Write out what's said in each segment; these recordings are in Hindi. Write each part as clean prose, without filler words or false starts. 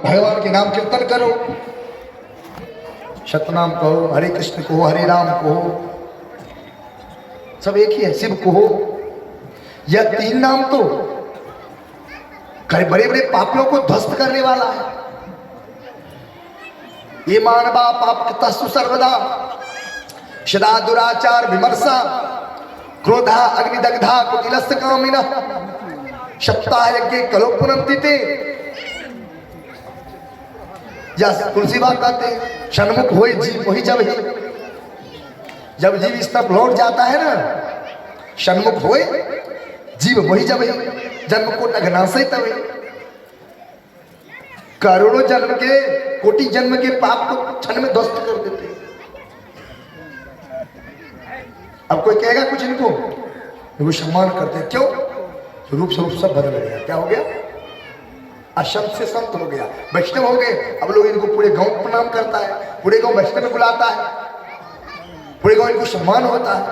भगवान के नाम कीर्तन करो, सतनाम कहो, हरे कृष्ण कहो, हरे राम कहो, सब एक ही है, शिव कहो। यह तीन नाम तो बड़े बड़े पापियों को ध्वस्त करने वाला है। ये मानवा पाप कृतस्तु सर्वदा सदा दुराचार विमर्शा क्रोधा अग्निदग्धा कुटिलस्य कामिनः सप्ताह यज्ञ कलो पुनन्तिते। तुलसी बात कहते हैं, सन्मुख हो जीव वही जब जीव इस तरफ लौट जाता है ना, सन्मुख हो जीव वही जब जन्म को नगना से तब करोड़ों जन्म के कोटि जन्म के पाप को क्षण में ध्वस्त कर देते। अब कोई कहेगा कुछ इनको, वो सम्मान करते हैं, क्यों? रूप स्वरूप सब बदल गया। क्या हो गया? असंत से संत हो गया, वैष्णव हो गए। अब लोग इनको पूरे गांव प्रणाम करता है, पूरे गांव वैष्णव में बुलाता है, पूरे गांव इनको सम्मान होता है।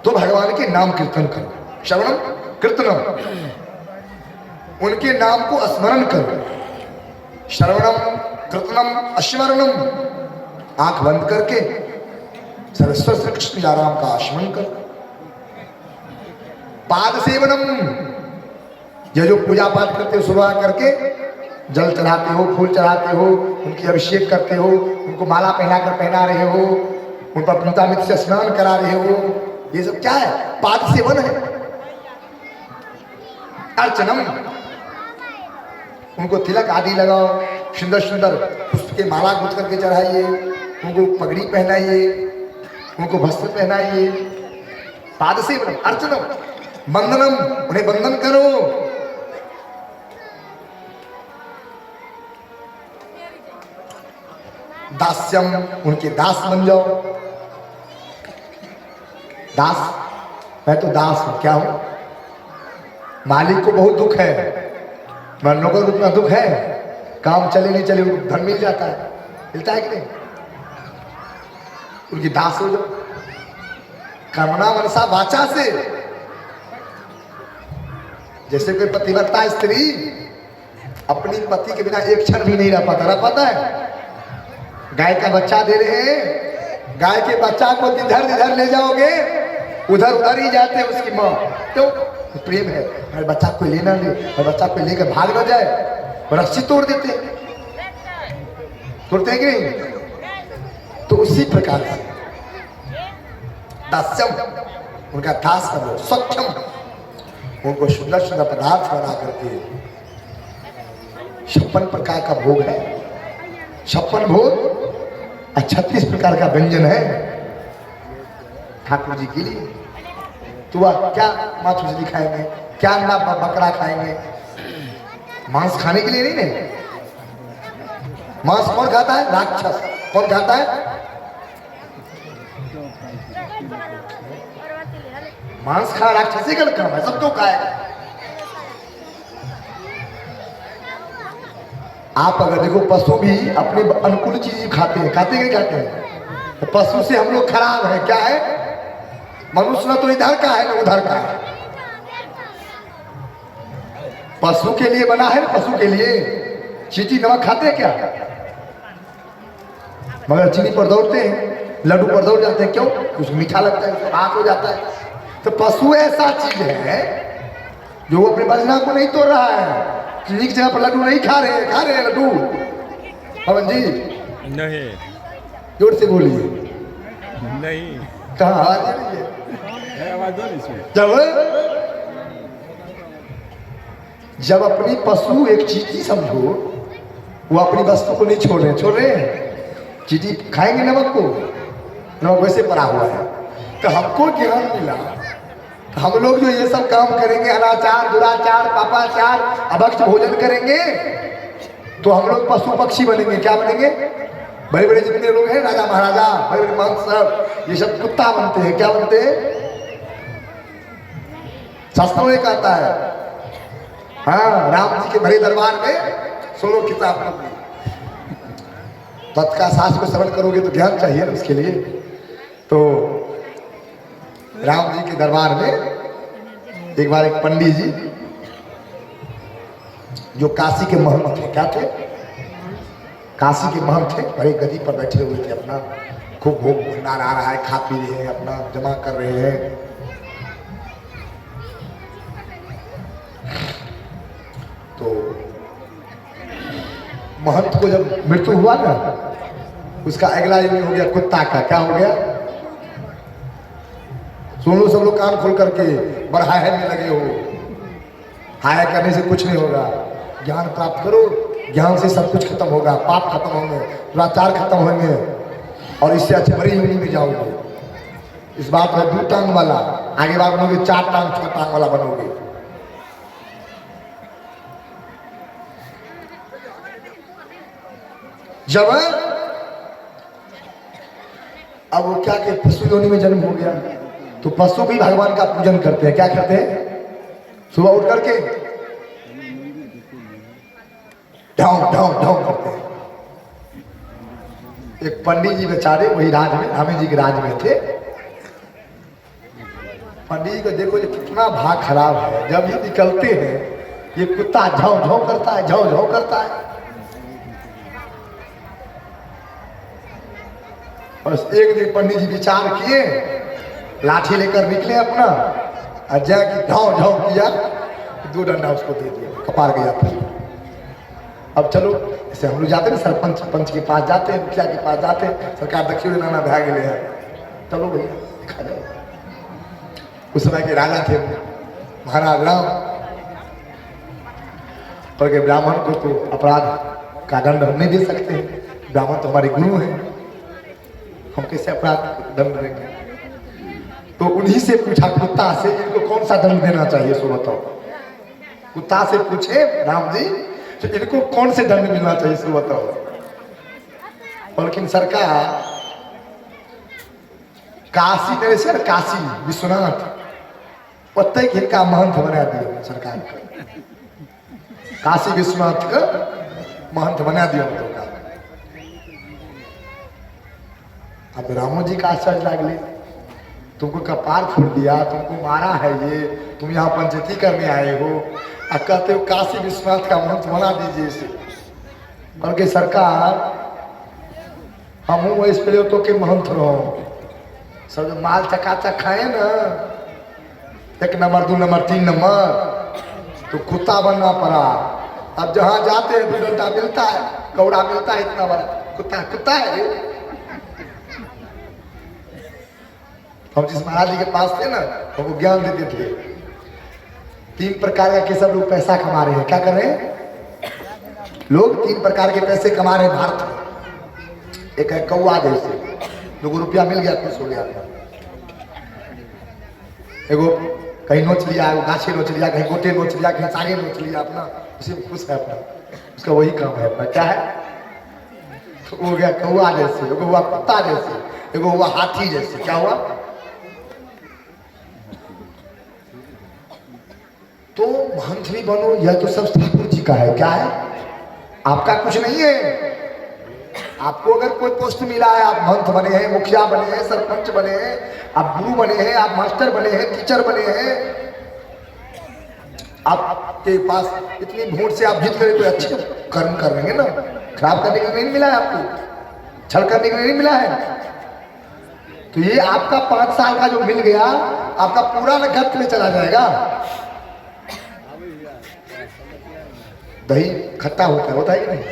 तो भगवान के नाम कीर्तन करो, श्रवणम कीर्तनम, उनके नाम को स्मरण करो। श्रवणम कीर्तनम स्मरणम, आंख बंद करके सरस्वती श्री कृष्ण राम का स्मरण करो। पाद सेवनम, ये जो पूजा पाठ करते हो सुबह करके, जल चढ़ाते हो, फूल चढ़ाते हो, उनकी अभिषेक करते हो, उनको माला पहना रहे हो, उन पर पंचामृत से स्नान करा रहे हो, ये सब क्या है? पाद सेवन है। अर्चनम, उनको तिलक आदि लगाओ, सुंदर सुंदर पुष्प के माला गुथ करके चढ़ाइए, उनको पगड़ी पहनाइए, उनको वस्त्र पहनाइए। पाद सेवनम अर्चनम, बंधनम, उन्हें बंधन करो। दास्यम, उनके दास बन जाओ। दास, मैं तो दास हूं, क्या हूं? मालिक को बहुत दुख है, मरने को उतना दुख है, काम चले नहीं चले धन मिल जाता है, मिलता है कि नहीं? उनकी दास हो जाओ। कर्मणा मनसा वाचा से, जैसे कोई पतिव्रता स्त्री अपनी पति के बिना एक क्षण भी नहीं रह पाता है। गाय का बच्चा दे रहे हैं, गाय के बच्चा को इधर ले जाओगे, उधर ही जाते हैं उसकी माँ। क्यों? प्रेम है, अरे बच्चा को लेना ले, और बच्चा को लेकर भाग न जाए, और रस्सी तोड़ देते हैं कि नहीं? तो उसी प्रकार से दास्यम, उनका दास बनो। सक्षम, उनको सुंदर सुंदर पदार्थ बना करके, 56 प्रकार का भोग है, 56 भोग और 36 प्रकार का व्यंजन है ठाकुर जी के लिए। तो वह क्या मांस मछली खाएंगे, क्या अंडा बकरा खाएंगे? मांस खाने के लिए नहीं। मांस कौन खाता है? राक्षस। कौन खाता है? मांस खा राक्षसी का काम है, सब तो खाएगा। आप अगर देखो, पशु भी अपने अनुकूल चीज खाते हैं, खाते हैं। तो पशु से हम लोग खराब है, क्या है? मनुष्य ना तो इधर का है ना उधर का है। पशु के लिए बना है, पशु के लिए। चीटी नमक खाते हैं क्या? मगर चीनी पर दौड़ते हैं, लड्डू पर दौड़ जाते हैं, क्यों? कुछ मीठा लगता है, आंख हो जाता है। तो पशु ऐसा चीज है जो अपने बजना को नहीं तोड़ रहा है। चीनी की जगह पर लड्डू नहीं खा रहे हैं लड्डू। पवन जी नहीं, जोर से बोलिए। नहीं, कहाँ आ रही है? जब अपनी पशु एक चीटी समझो, वो अपनी वस्तु को नहीं छोड़ रहे हैं। चीटी खाएंगे नमक को, नमक वैसे पड़ा हुआ है। तो हमको ज्ञान मिला, हम लोग जो ये सब काम करेंगे, अनाचार, दुराचार, पापाचार, अभक्त भोजन करेंगे, तो हम लोग पशु पक्षी बनेंगे। क्या बनेंगे? बड़े बड़े जितने लोग हैं, राजा महाराजा, बड़े बड़े महंत सब, ये सब कुत्ता बनते हैं। क्या बनते हैं? शास्त्रों में कहता है, हाँ, राम जी के भरे दरबार में सुनो किताब में तत्का शास्त्र को श्रवण करोगे तो ज्ञान चाहिए ना उसके लिए। तो राम जी के दरबार में एक बार एक पंडित जी जो काशी के महंत थे, क्या थे, काशी के महंत थे, बड़े गदी पर बैठे हुए थे, अपना खूब भोग भंडार आ रहा है, खा पी रहे हैं, अपना जमा कर रहे हैं। तो महंत को जब मृत्यु हुआ ना, उसका अगला यही हो गया कुत्ता का। क्या हो गया? सुन लो सब लोग कान खोल करके, बड़ा हाय में लगे हो। हाय करने से कुछ नहीं होगा, ज्ञान प्राप्त करो, ज्ञान से सब कुछ खत्म होगा, पाप खत्म होंगे, दुराचार खत्म होंगे और इससे अच्छी बड़ी योनि में जाओगे। इस बात में 2 टांग वाला, आगे बार बनोगे 4 टांग 6 टांग वाला बनोगे। जब अब वो क्या कि पशु योनि में जन्म हो गया, तो पशु भी भगवान का पूजन करते हैं। क्या करते हैं? सुबह उठ करके ढाऊ ढाऊ ढाऊ करते हैं। एक पंडित जी बेचारे वही राज में, रामे जी के राज में थे। पंडित जी को देखो ये कितना भाग खराब है, जब ये निकलते हैं ये कुत्ता झाऊ झाऊ करता है, झाऊ झाऊ करता है। बस एक दिन पंडित जी विचार किए, लाठी लेकर निकले अपना, और जाके ढाऊ ढाऊ किया, 2 डंडा उसको दे दिया, कपार गया फिर। अब चलो ऐसे हम लोग जाते हैं सरपंच पंच के पास जाते हैं, मुखिया के पास जाते हैं, सरकार दक्षिण नाना भाग गए हैं, चलो भैया दिखा जाओ। उस समय के राजा थे महाराज राम, पर के ब्राह्मण को तो अपराध का दंड हम नहीं दे सकते, ब्राह्मण तो हमारे गुरु हैं, हम कैसे अपराध दंड देंगे। तो उन्हीं से पूछा कुत्ता से, इनको कौन सा दंड देना चाहिए सो बताओ। कुत्ता से पूछे राम जी तो इनको कौन से दंड मिलना चाहिए सो बताओ। और लेकिन सरकार काशी नरेश्वर, काशी विश्वनाथ ओते इनका महंत बना दिया सरकार का, काशी विश्वनाथ का महंत बना दिया उनको का। अब रामो जी का आश्चर्य लागले, तुमको कपार फोड़ दिया, तुमको मारा है ये, तुम यहाँ पंचायती करने आए हो, अब कहते हो काशी विश्वनाथ का महंत बना दीजिए इसे। बल्कि सरकार हम इस पे तो के महंत रहो, सब माल चकाचक खाए ना, 1 नंबर 2 नंबर 3 नंबर, तो कुत्ता बनना पड़ा। अब जहाँ जाते हैं 2 डंडा मिलता है, कौड़ा मिलता है, इतना बड़ा कुत्ता कुत्ता है। हम जिस महाराज जी के पास थे ना, तो वो ज्ञान देते थे 3 प्रकार के सब लोग पैसा कमा रहे हैं। क्या कर रहे हैं लोग? 3 प्रकार के पैसे कमा रहे हैं भारत में। एक है कौआ जैसे, 2 रुपया मिल गया खुश हो गया, एगो कहीं नोच लिया, गाछे नोच लिया, कहीं गोटे नोच लिया, कहीं सागे नोच लिया, अपना उसी में खुश है, अपना उसका वही काम है अपना। क्या है? तो हो गया कौआ जैसे, एगो हुआ कुत्ता जैसे, एगो हुआ हाथी जैसे। क्या हुआ? तो महंत भी बनो, यह तो सब ठाकुर जी का है। क्या है? आपका कुछ नहीं है। आपको अगर कोई पोस्ट मिला है, आप महंत बने हैं, मुखिया बने हैं, सरपंच बने हैं, आप गुरु बने हैं, आप मास्टर बने हैं, टीचर बने हैं, आपके पास इतनी वोट से आप जीत कर कोई अच्छे कर्म कर रहे हैं ना, खराब करने के लिए नहीं मिला है आपको, छल करने के लिए नहीं मिला है। तो ये आपका 5 साल का जो मिल गया, आपका पूरा नकद में चला जाएगा। दही खट्टा होता है कि नहीं?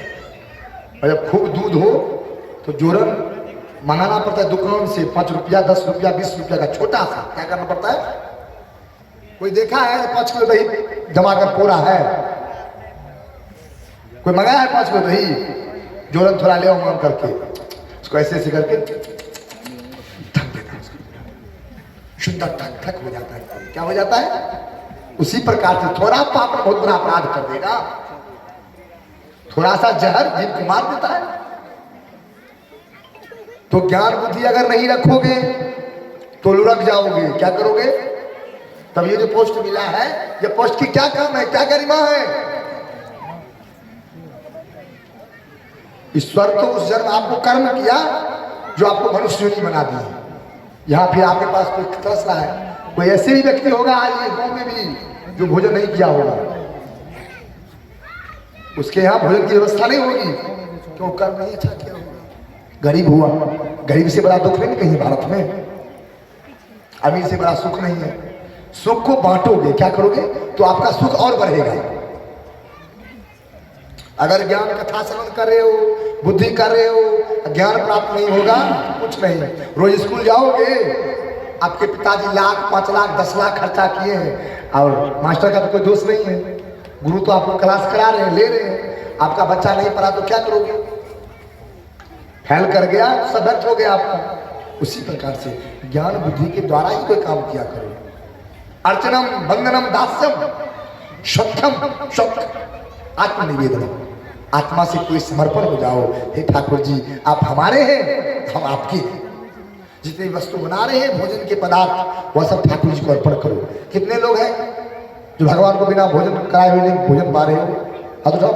और जब खूब दूध हो तो जोरन मंगाना पड़ता है दुकान से, 5 रुपया 10 रुपया 20 रुपया का छोटा सा। क्या करना पड़ता है? कोई देखा है 5 किलो दही जमा कर पूरा है? कोई मंगाया है 5 किलो दही? जोरन थोड़ा ले मांग करके उसको ऐसे ऐसे करके थक देता है, शुद्ध ठक ठक हो जाता है। क्या हो जाता है? उसी प्रकार से थोड़ा पाप बहुत बड़ा अपराध कर देगा, थोड़ा सा जहर जीव को मार देता है। तो ज्ञान बुद्धि अगर नहीं रखोगे तो लुढ़क जाओगे। क्या करोगे? तब ये जो पोस्ट मिला है, ये पोस्ट की क्या काम है, क्या गरिमा है? ईश्वर तो उस जन्म आपको कर्म किया जो आपको मनुष्य नहीं बना दिया। यहाँ फिर आपके पास कोई तरस रहा है, कोई ऐसे भी व्यक्ति होगा आज ये गांव में भी जो भोजन नहीं किया होगा, उसके यहाँ भोजन की व्यवस्था नहीं होगी, क्यों कर्म नहीं अच्छा किया होगा। गरीब हुआ, गरीब से बड़ा दुख नहीं कहीं भारत में, अमीर से बड़ा सुख नहीं है। सुख को बांटोगे, क्या करोगे तो आपका सुख और बढ़ेगा। अगर ज्ञान कथा श्रवण कर रहे हो, बुद्धि कर रहे हो, ज्ञान प्राप्त नहीं होगा, कुछ नहीं। रोज स्कूल जाओगे, आपके पिताजी लाख 5 लाख 10 लाख खर्चा किए हैं और मास्टर का तो कोई दोष नहीं है, गुरु तो आपको क्लास करा रहे हैं, ले रहे हैं, आपका बच्चा नहीं पढ़ा तो क्या करोगे, फेल कर गया, सब व्यर्थ हो गया आपका। उसी प्रकार से ज्ञान बुद्धि के द्वारा ही कोई काम किया करो। अर्चनम वंदनम दास्यम सत्यम सत्य आत्मनिवेदन, आत्मा से कोई समर्पण हो जाओ। हे ठाकुर जी, आप हमारे हैं, हम आपके हैं। जितनी वस्तु बना रहे हैं भोजन के पदार्थ, वह सब ठाकुर जी को अर्पण करो। कितने लोग हैं जो भगवान को बिना भोजन कराए हुए नहीं भोजन पा रहे हो? हाथ उठाओ।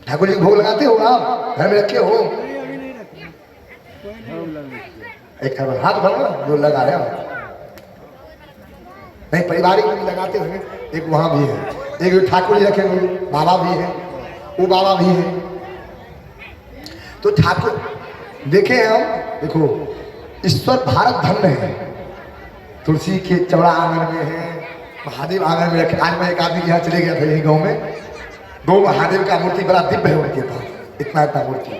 ठाकुर जी को भोग लगाते हो आप, घर में रखे हो? एक हाथ उठाओ जो लगा रहे हो। नहीं, पारिवारिक भी लगाते होंगे, एक वहां भी है, एक ठाकुर जी रखे हुए बाबा भी है, वो बाबा भी है। तो ठाकुर देखे हम, देखो ईश्वर भारत धन्य है। तुलसी के चौड़ा आंगन में है, महादेव आंगन में रखे। आज मैं एक आदमी यहाँ चले गया था यही गांव में, 2 महादेव का मूर्ति बड़ा दिव्य है उनके पास, इतना इतना मूर्ति।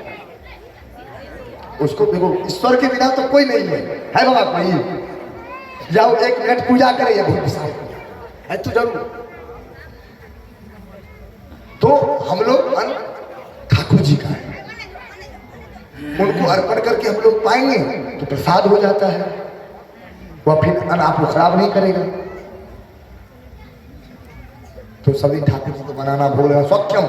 उसको देखो, ईश्वर के बिना तो कोई नहीं है बाबा कोई? जाओ 1 मिनट पूजा करे, या बहुत विशाल है तो जरूर। तो हम लोग अन्न ठाकुर जी का है, उनको अर्पण करके हम लोग पाएंगे तो प्रसाद हो जाता है, वह फिर अन्न आपको खराब नहीं करेगा। तो सभी ठाकुर जी को बनाना भूल रहा। सत्यम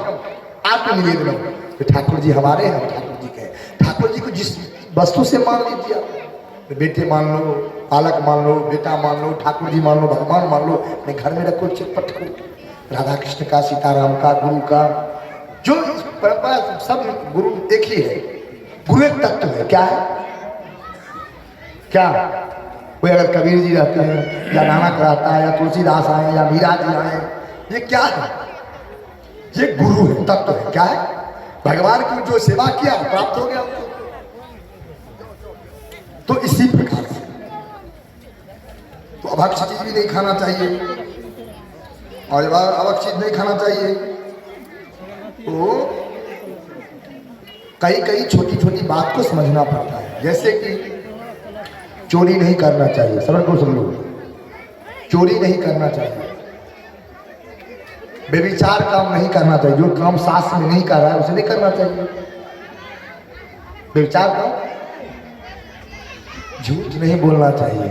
आत्मनिवेदन, तो ठाकुर जी हमारे हैं, ठाकुर जी के। ठाकुर जी को जिस वस्तु से मान लीजिए, तो बेटे मान लो, पालक मान लो, बेटा मान लो, ठाकुर जी मान लो, भगवान मान लो, अपने घर में रखो चिटपट करो। राधा कृष्ण का, सीताराम का, गुरु का, जो परंपरा सब गुरु एक ही है। गुरु एक तत्व है। क्या है? क्या कोई अगर कबीर जी रहते हैं, या नानक रहता है, या तुलसीदास आए, या मीरा जी आए, ये क्या है? ये गुरु है, तत्व है। क्या है? भगवान की जो सेवा किया प्राप्त हो गया उनको। तो इसी प्रकार से तो अभक्ष चीज भी नहीं खाना चाहिए, और अभक्ष चीज नहीं खाना चाहिए। तो कई छोटी छोटी बात को समझना पड़ता है। जैसे कि चोरी नहीं करना चाहिए, समझ को सुन लो, चोरी नहीं करना चाहिए। बेविचार काम नहीं करना चाहिए, जो काम शास्त्र में नहीं कर रहा है उसे नहीं करना चाहिए। बेविचार काम, झूठ नहीं बोलना चाहिए,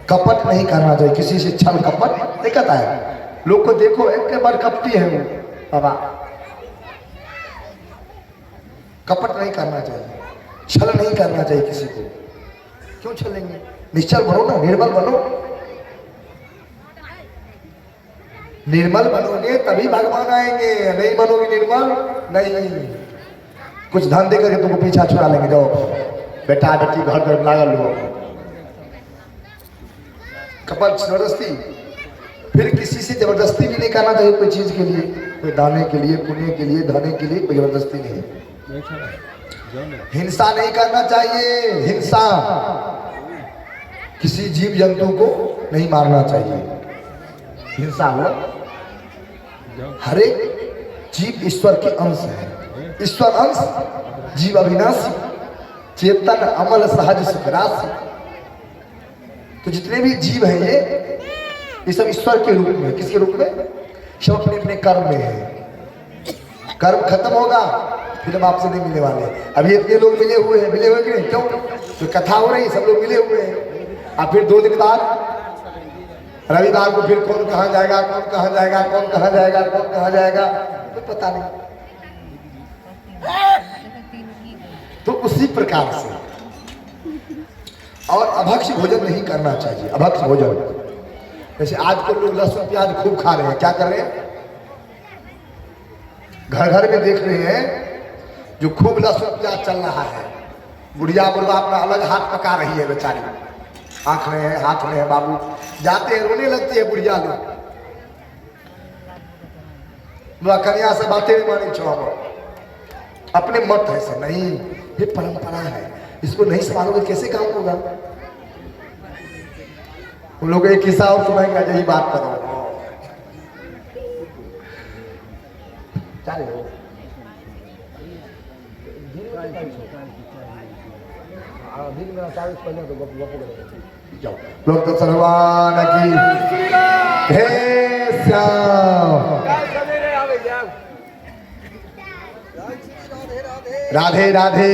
कपट नहीं करना चाहिए, किसी से छल कपट नहीं करता है। लोग को देखो एक बार कपटी है वो बाबा, कपट नहीं करना चाहिए, छल नहीं करना चाहिए किसी को। क्यों छलेंगे? निश्चल बनो ना, निर्मल बनो। निर्मल बनोगे तभी भगवान आएंगे, नहीं बनोगे निर्मल नहीं। कुछ धन देकर के तुमको पीछा छुड़ा लेंगे, जाओ बेटा बेटी घर घर लागल लो। कपट जबरदस्ती, फिर किसी से जबरदस्ती भी नहीं करना चाहिए कोई चीज के लिए, कोई दाने के लिए, पुण्य के लिए, धने के लिए, कोई जबरदस्ती नहीं। हिंसा नहीं करना चाहिए, हिंसा, किसी जीव जंतु को नहीं मारना चाहिए। हिंसा हुआ, हर एक जीव ईश्वर के अंश है। ईश्वर अंश, जीव अविनाशी, चेतन अमल सहज सुख राशि। तो जितने भी जीव हैं ये सब ईश्वर के रूप में, किसके रूप में? सब अपने अपने कर्म में है। कर्म खत्म होगा फिर हम आपसे नहीं मिलने वाले। अभी इतने लोग मिले हुए हैं, मिले हुए कि नहीं? क्यों? तो कथा हो रही, सब लोग मिले हुए हैं। अब फिर 2 दिन बाद रविवार को फिर कौन कहाँ जाएगा, कौन कहाँ जाएगा, कौन कहाँ जाएगा, कौन कहाँ जाएगा, तो पता नहीं। तो उसी प्रकार से, और अभक्ष भोजन नहीं करना चाहिए। अभक्ष भोजन, जैसे आजकल लोग लहसुन प्याज खूब खा रहे हैं, क्या कर रहे हैं? घर घर में देख रहे हैं जो खूब लहसुन प्याज चल रहा है, बुढ़िया बुढ़वा अपना अलग हाथ पका रही है बेचारी, आंख में है हाथ में है, बाबू जाते हैं रोने लगती है बुढ़िया लोग। वह कन्या से बातें नहीं मानी छो, अपने मत है सब नहीं, ये परंपरा है, इसको नहीं संभालोगे कैसे काम होगा। उन लोग एक किस्सा और सुनाएंगे, यही बात करो लोग तो सर्वान की हे श्याम राधे राधे।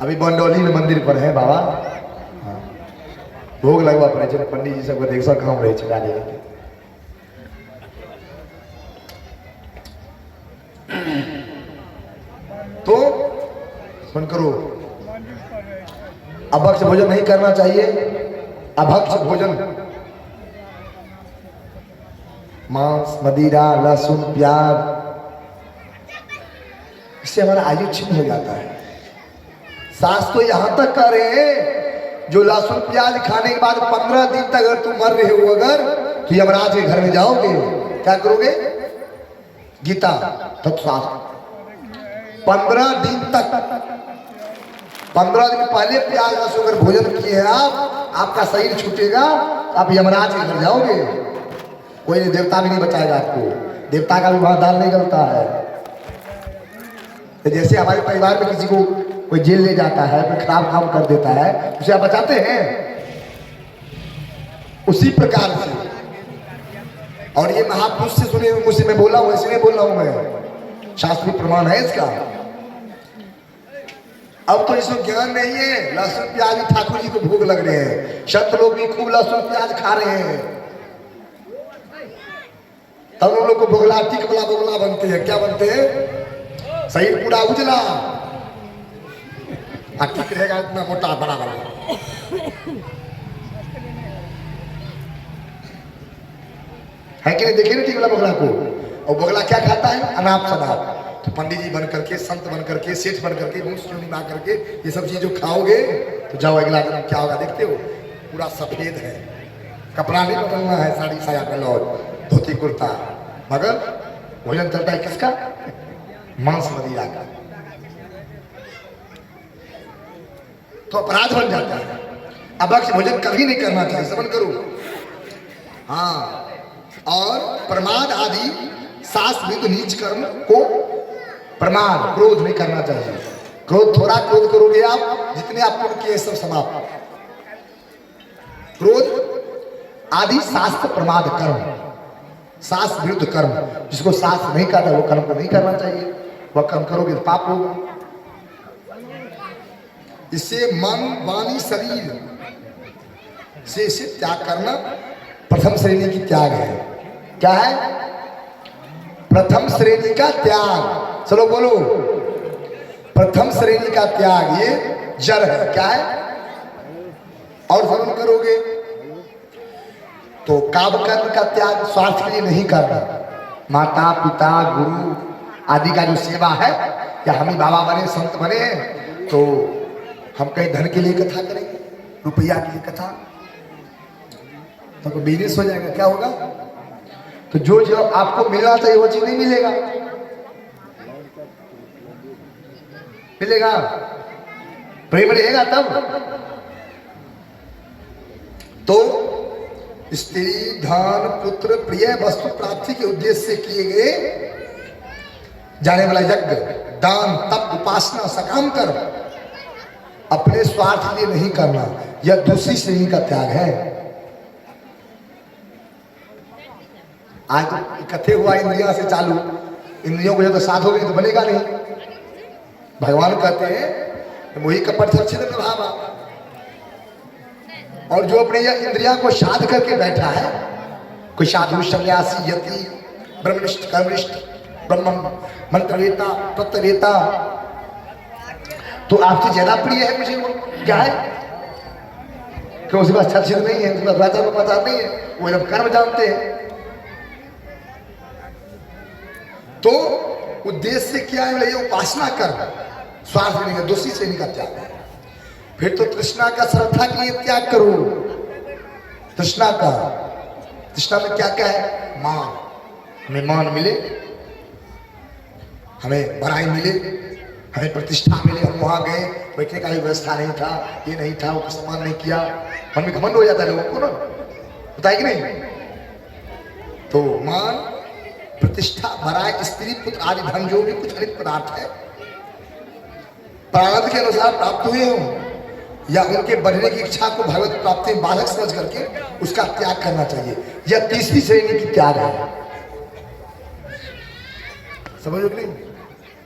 अभी बंडौली में मंदिर पर है बाबा, हाँ। भोग लगवा पड़े पंडित जी सबको देख सक काम रहे राधे राधे। तो सुन करो, अभक्ष भोजन नहीं करना चाहिए। अभक्ष भोजन मांस मदिरा लहसुन प्याज, इससे हमारा आयु छिन्न हो जाता है। सास तो यहां तक कह रहे हैं जो लहसुन प्याज खाने के बाद 15 दिन तक अगर तुम मर रहे हो, अगर तो यमराज के घर में जाओगे, क्या करोगे? गीता तत्वशास्त्र 15 दिन तक, 15 दिन पहले प्याज लहसुन अगर भोजन किए हैं आप, आपका शरीर छूटेगा, आप यमराज के घर जाओगे। कोई देवता भी नहीं बचाएगा आपको, देवता का भी वहां दाल नहीं गलता है। तो जैसे हमारे परिवार में किसी को कोई जेल ले जाता है, कोई खराब काम कर देता है, उसे आप बचाते हैं, उसी प्रकार से। और ये महापुरुष से सुने हुए मुझसे मैं बोला हूं, ऐसे नहीं बोल रहा हूं मैं, शास्त्रीय प्रमाण है इसका। अब तो इसको ज्ञान नहीं है, लहसुन प्याज ठाकुर जी को भोग लग रहे हैं, संत लोग भी खूब लहसुन प्याज खा रहे हैं, तब उन लोग को बोगला टिकबला बोगला बनते हैं। क्या बनते हैं? शरीर पूरा उजला, ठीक रहेगा इतना मोटा बड़ा बड़ा। है कि नहीं? देखिए ना टिकबला बोगला को। और बोगला क्या खाता है? अनाप शनाप। तो पंडित जी बन करके, संत बन करके, सेठ बन करके, वंश चुनिमा करके ये सब चीज जो खाओगे तो जाओ अगला दिन क्या होगा देखते हो, पूरा सफेद है, कपड़ा नहीं बदलना है, साड़ी साया ब्लाउज धोती कुर्ता, मगर भोजन चलता है किसका? मांस मदिरा का। तो अपराध बन जाता है। अभक्ष भोजन कभी नहीं करना चाहिए, समझ करो। हाँ, और प्रमाद आदि शास्त्र विरुद्ध नीच कर्म को, प्रमाद क्रोध नहीं करना चाहिए। क्रोध, थोड़ा क्रोध करोगे आप, जितने आप पुण्य किए सब समाप्त। क्रोध आदि शास्त्र प्रमाद कर्म, शास्त्र विरुद्ध कर्म, जिसको शास्त्र नहीं कहता वो कर्म को नहीं करना चाहिए। वह कर्म करोगे तो पाप होगा। इससे मन वाणी शरीर से त्याग करना प्रथम श्रेणी की त्याग है। क्या है? प्रथम श्रेणी का त्याग। चलो बोलो, प्रथम श्रेणी का त्याग, ये जड़ है। क्या है? और श्रवण करोगे तो काम कर्म का त्याग, स्वार्थ के लिए नहीं करना। माता पिता गुरु आदि का जो सेवा है, या हम ही बाबा बने संत बने हैं तो हम कहीं धन के लिए कथा करेंगे, रुपया के लिए कथा, तो बिजनेस हो जाएगा। क्या होगा? तो जो आपको मिलना चाहिए वो चीज नहीं मिलेगा। मिलेगा? प्रेम रहेगा तब। तो स्त्री धन पुत्र प्रिय वस्तु प्राप्ति के उद्देश्य से किए गए जाने वाला यज्ञ दान तप उपासना सकाम कर्म अपने स्वार्थ के लिए नहीं करना, यह दूसरी श्रेणी का त्याग है। आज तो इकट्ठे हुआ इंद्रिया से चालू, इंद्रियों को जब तो साथ हो गई तो बनेगा नहीं। भगवान कहते हैं वही कपट छिन्न भावा, और जो अपने यह इंद्रिया को साध करके बैठा है, कोई साधु सन्यासी यति ब्रह्मनिष्ठ कर्मनिष्ठ ब्रह्म मंत्रवेता तत्ववेता, तो आपसे ज्यादा प्रिय है मुझे वो। क्या है? क्यों? उसके पास छत नहीं है, उसके पास राजा समाचार नहीं है, वो जब कर्म जानते हैं। तो उद्देश्य क्या है? ये उपासना कर्म, स्वार्थ नहीं है, दूसरी श्रेणी का त्याग है। फिर तो तृष्णा का श्रद्धा के लिए त्याग करो। तृष्णा का, तृष्णा में क्या क्या है? मान, हमें मान मिले, हमें बड़ाई मिले, हमें प्रतिष्ठा मिले। हम वहां गए, बैठने का भी व्यवस्था नहीं था, ये नहीं था, वो सम्मान नहीं किया, मन में घमंड हो जाता है लोगों को ना, होता है कि नहीं? तो मान, प्रतिष्ठा, बड़ाई, स्त्री, पुत्र आदि धन जो भी कुछ अनित पदार्थ है प्रारब्ध के अनुसार प्राप्त हुए हों या उनके बढ़ने की इच्छा को भगवत प्राप्ति में बाधक समझ करके उसका त्याग करना चाहिए। यह तीसरी श्रेणी की त्याग है। समझो कि नहीं?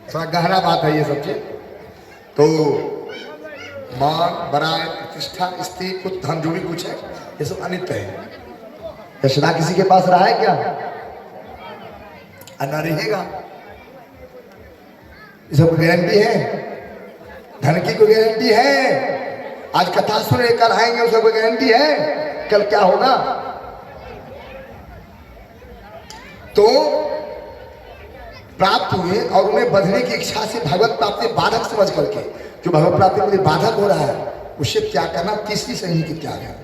थोड़ा गहरा बात है ये सब चीज। तो मान, बड़ाई, प्रतिष्ठा, स्त्री, पुत्र, धन जो भी कुछ है ये सब अनित्य है। यशना किसी के पास रहा है क्या? न रहेगा। ये सब गारंटी है? धन की कोई गारंटी है? आज कथा सुन लेकर आएंगे, उसका कोई गारंटी है कल क्या होगा? तो प्राप्त हुए और उन्हें बढ़ने की इच्छा से भगवत प्राप्ति बाधक समझ करके, जो भगवत प्राप्ति में बाधक हो रहा है उसे त्याग करना तीसरी श्रेणी की त्याग है।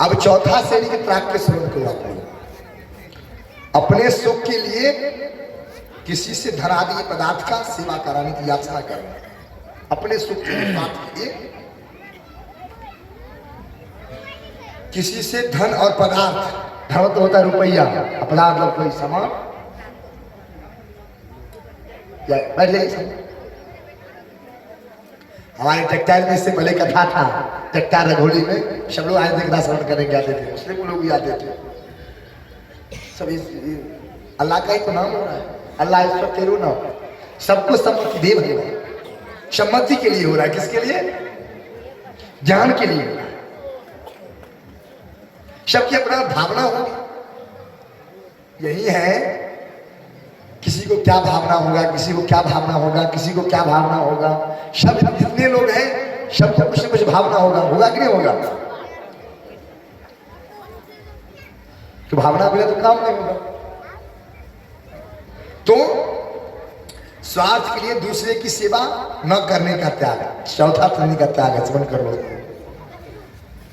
अब चौथा श्रेणी के त्याग के श्रवण करो। अपने सुख के लिए किसी से धन आदि पदार्थ का सेवा कराने की याचना करना। अपने सुख के लिए किसी से धन और पदार्थ, धन तो होता है रुपया, पदार्थ मतलब कोई सामान, बैठ जाइए। हमारे टकटार में इससे पहले कथा था, टकटार रघोली में सब लोग आए थे, कथा श्रवण करने आते थे, मुस्लिम लोग भी आते थे। सब अल्लाह का ही तो नाम हो रहा है, अल्लाह ईश्वर तेरो नाम, सबको सम्मति दे भगवान। सम्मति के लिए हो रहा है, किसके लिए? ज्ञान के लिए हो रहा है। सबकी अपना भावना होगी, यही है। किसी को क्या भावना होगा, किसी को क्या भावना होगा, किसी को क्या भावना होगा। सब जितने लोग हैं सबको कुछ न कुछ भावना होगा कि नहीं होगा? तो भावना बिना तो काम नहीं होगा। तो स्वार्थ के लिए दूसरे की सेवा न करने का त्याग, चौथा श्रेणी का त्याग है। समझ कर लो।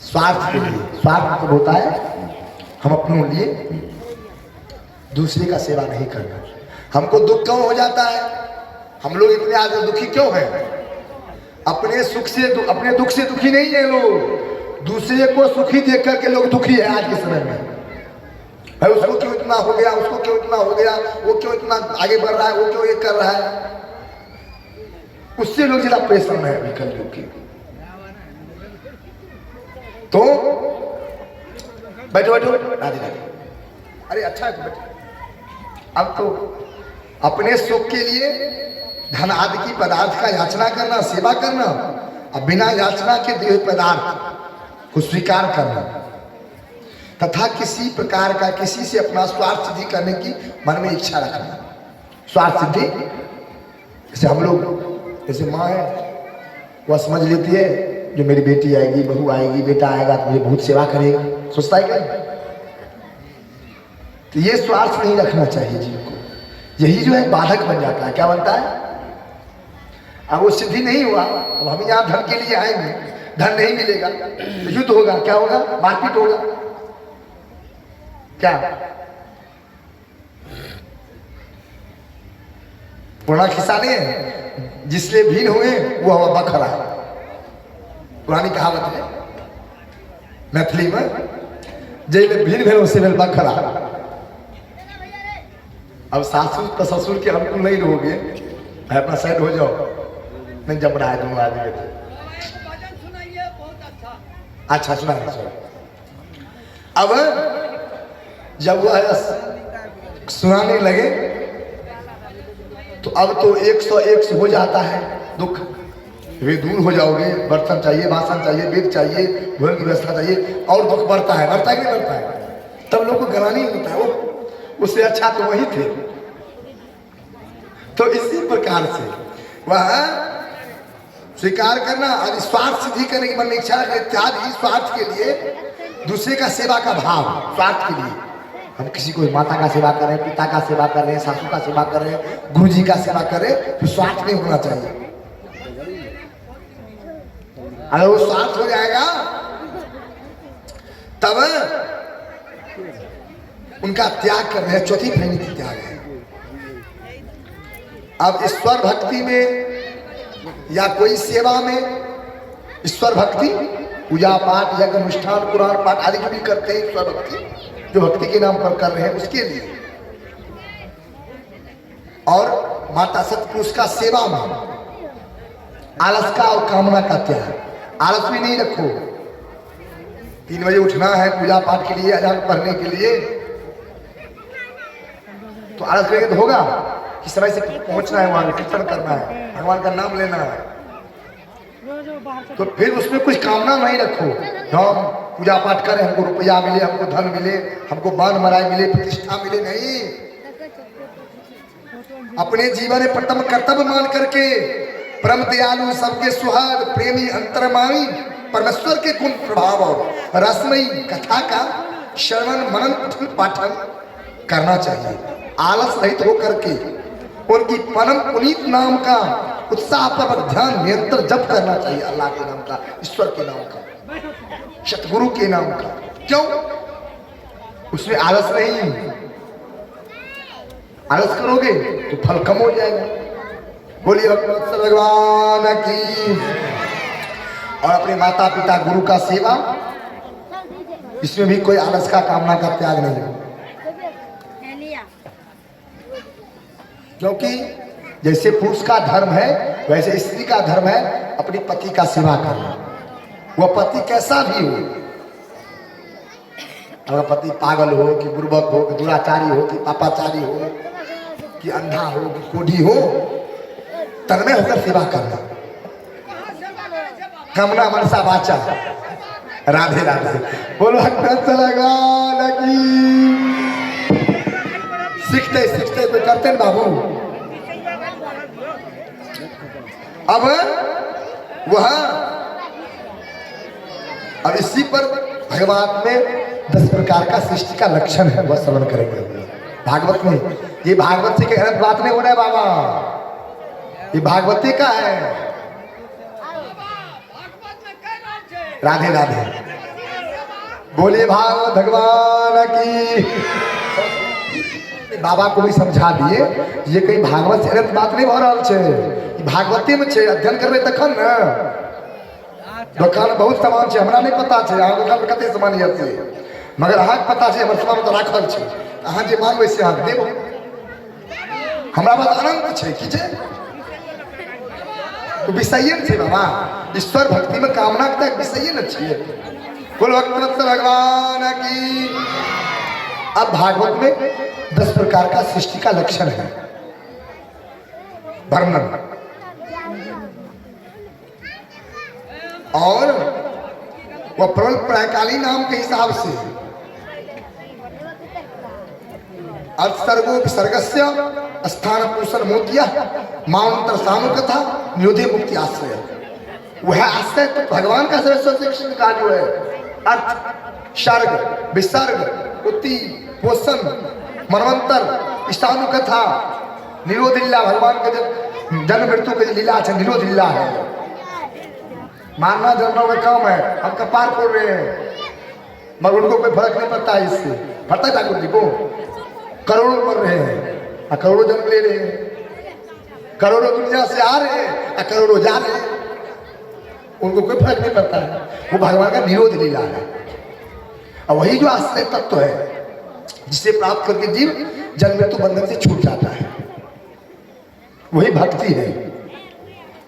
स्वार्थ के लिए, स्वार्थ मतलब होता है हम अपने लिए दूसरे का सेवा नहीं करना। हमको दुख क्यों हो जाता है? हम लोग इतने आज दुखी क्यों हैं? अपने सुख से, अपने दुख से दुखी नहीं है लोग, दूसरे को सुखी देख करके लोग दुखी है आज के समय में। भाई उसको क्यों इतना हो गया, उसको क्यों इतना हो गया, वो क्यों इतना आगे बढ़ रहा है, वो क्यों ये कर रहा है, उससे लोग ज्यादा परेशान है कल युग की। तो बैठो बैठो राधे राधे। अरे अच्छा है बैठो। अब तो अपने सुख के लिए धन आदि की पदार्थ का याचना करना, सेवा करना, अब बिना याचना के दिए पदार्थ को स्वीकार करना, तथा किसी प्रकार का किसी से अपना स्वार्थ सिद्धि करने की मन में इच्छा रखना। स्वार्थ सिद्धि जैसे हम लोग, जैसे माँ है वह समझ लेती है जो मेरी बेटी आएगी, बहू आएगी, बेटा आएगा तो मुझे बहुत सेवा करेगा, सोचता है क्या? तो ये स्वार्थ नहीं रखना चाहिए जीव को। यही जो है बाधक बन जाता है। क्या बनता है? अब वो सिद्धि नहीं हुआ, अब हम यहाँ धन के लिए आएंगे, धन नहीं मिलेगा तो युद्ध होगा, क्या होगा? मारपीट होगा। क्या पुराना किस्सा नहीं है? जिसले भीन हुए वो हवा बखरा, पुरानी कहावत है मैथिली में, जैले भीन भेल उसे भेल बखरा। अब सासू तो ससुर के अनुकूल नहीं रहोगे, अपना साइड हो जाओ, नहीं जम रहा है दोनों आदमी थे। अच्छा सुना है। अब जब वह सुनाने लगे तो अब तो 101 हो जाता है दुख। वे दूर हो जाओगे, बर्तन चाहिए, बासन चाहिए, वेद चाहिए, भोजन की व्यवस्था चाहिए, और दुख बढ़ता है, बढ़ता है कि नहीं बढ़ता है? तब लोग को गलानी होता है, वो उससे अच्छा तो वही थे। तो इसी प्रकार से वह स्वीकार करना और स्वार्थ सिद्धि करने की मन में इच्छा रखना इत्यादि, स्वार्थ के लिए दूसरे का सेवा का भाव, स्वार्थ के लिए हम किसी को माता का सेवा करें, पिता का सेवा करें, सासू का सेवा करें, गुरु जी का सेवा करें, तो स्वार्थ नहीं होना चाहिए। अगर वो स्वार्थ हो जाएगा तब उनका त्याग कर रहे हैं, चौथी श्रेणी की त्याग है। अब ईश्वर भक्ति में या कोई सेवा में, ईश्वर भक्ति पूजा पाठ यज्ञ अनुष्ठान कुरान पाठ आदि भी करते हैं, ईश्वर भक्ति जो भक्ति के नाम पर कर रहे हैं उसके लिए, और माता सतपुरुष का सेवा में आलस का और कामना का त्याग। आलस भी नहीं रखो, 3 बजे उठना है पूजा पाठ के लिए, अजान पढ़ने के लिए, तो आलस करेंगे तो होगा कि समय से पहुंचना है, वहां कीर्तन करना है, भगवान का नाम लेना है, तो फिर उसमें कुछ कामना नहीं रखो। हम पूजा पाठ करें, हमको रुपया मिले, हमको धन मिले, हमको मान मराई मिले, प्रतिष्ठा मिले, नहीं। अपने जीवन में प्रथम कर्तव्य मान करके परम दयालु सबके सुहाग प्रेमी अंतर्मानी परमेश्वर के गुण प्रभाव और रसमयी कथा का श्रवण मनन पठन पाठन करना चाहिए। आलस रहित होकर के उनकी परम पुनीत नाम का उत्साहपूर्वक ध्यान निरंतर जप करना चाहिए, अल्लाह के नाम का, ईश्वर के नाम का, सतगुरु के नाम का। क्यों? उसमें आलस नहीं। आलस करोगे तो फल कम हो जाएगा। बोलिए भगवान की। और अपने माता पिता गुरु का सेवा, इसमें भी कोई आलस का कामना का त्याग नहीं है, क्योंकि जैसे पुरुष का धर्म है वैसे स्त्री का धर्म है अपने पति का सेवा करना। वह पति कैसा भी हो, अगर पति पागल हो कि बुर्बक हो कि दुराचारी हो कि पापाचारी हो कि अंधा हो कि कोढ़ी हो, तन्मय होकर सेवा करना। कामना मनसा वाचा, राधे राधे। बोलो भगवान की। सीखते सीखते तो करते हैं बाबू। अब वह अब इसी पर भगवान में 10 प्रकार का सृष्टि का लक्षण है, वह श्रवण करेंगे भागवत में। ये भागवत से गलत बात नहीं हो रहा है बाबा, ये भागवती का है। राधे राधे। बोलिए भागवत भगवान की। बाबा को भी समझा दिए ये कहीं भागवत से गलत बात नहीं हो रहा है, भागवती में छे, अध्ययन करबे तखन न। दुकान बहुत सामान छे, हमरा नहीं पता छे, अहाँ दुकान में कते सामान आते, मगर अहाँ के पता छे हमर सामान तो राखल छे, अहाँ जे मांगबै से अहाँ देबो। हमरा बात अनंत छे कि छे, तो विषय छे बाबा। ईश्वर भक्ति में कामना तक विषय न छे। बोलो भगवान की। अब भागवत में 10 प्रकार का सृष्टि का लक्षण है, वर्णन। और वह प्रबल प्रलयकाली नाम के हिसाब से अर्थ विसर्गस्य स्थान पुरुषर मोतिया मानंतर सामुकथा निरोधे मुक्ति आश्रय। वह आश्रय तो भगवान का सरस्वती कृष्ण का जो है अर्थ सर्ग विसर्ग उत्ति पोषण मनवंतर स्थानु कथा निरोध लीला। भगवान का जब जन्म मृत्यु की लीला है, निरोध लीला है। मारना जन्मों का काम है, हम कपार फोड़ रहे हैं, मगर उनको कोई फर्क नहीं पड़ता है इससे। पता है ठाकुर जी को, करोड़ों मर रहे हैं और करोड़ों जन्म ले रहे हैं, करोड़ों दुनिया से आ रहे हैं और करोड़ों जा रहे हैं, उनको कोई फर्क नहीं पड़ता है। वो भगवान का निरोध लीला है। और वही जो आश्रय तत्व है जिसे प्राप्त करके जीव जन्म मृत्यु बंधन से छूट जाता है, वही भक्ति है।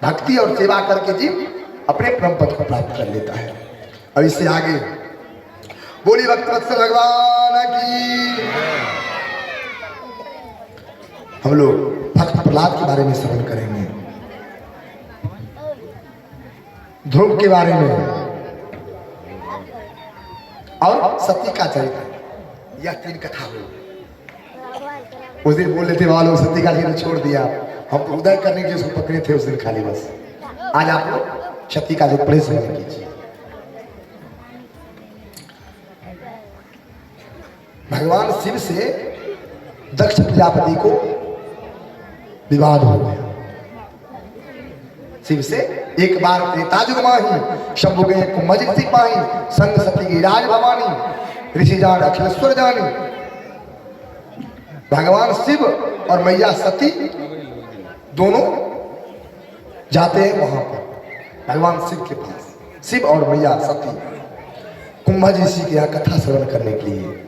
भक्ति और सेवा करके जीव अपने परम पद को प्राप्त कर लेता है। और इससे आगे बोलिए भक्तवत्सल भगवान की। हम लोग भक्त प्रहलाद के बारे में श्रवण करेंगे, ध्रुव के बारे में और सती का चरित्र। यह 3 कथा हुई। उस दिन बोल रहे थे वालों सती का चरित्र छोड़ दिया, हम तो उदय करने के लिए उसको पकड़े थे उस दिन खाली बस। आज आप लोग सती का जो प्रेस कीजिए। भगवान शिव से दक्ष प्रजापति को विवाद हो गया। शिव से एक बार त्रेतायुग माही शंभु गए कुंभजित सिपाही संग सती की राज भवानी ऋषि जान अखिलेश्वर जानी। भगवान शिव और मैया सती दोनों जाते हैं वहां पर भगवान शिव के पास। शिव और मैया सती कुंभज ऋषि के यहाँ कथा श्रवण करने के लिए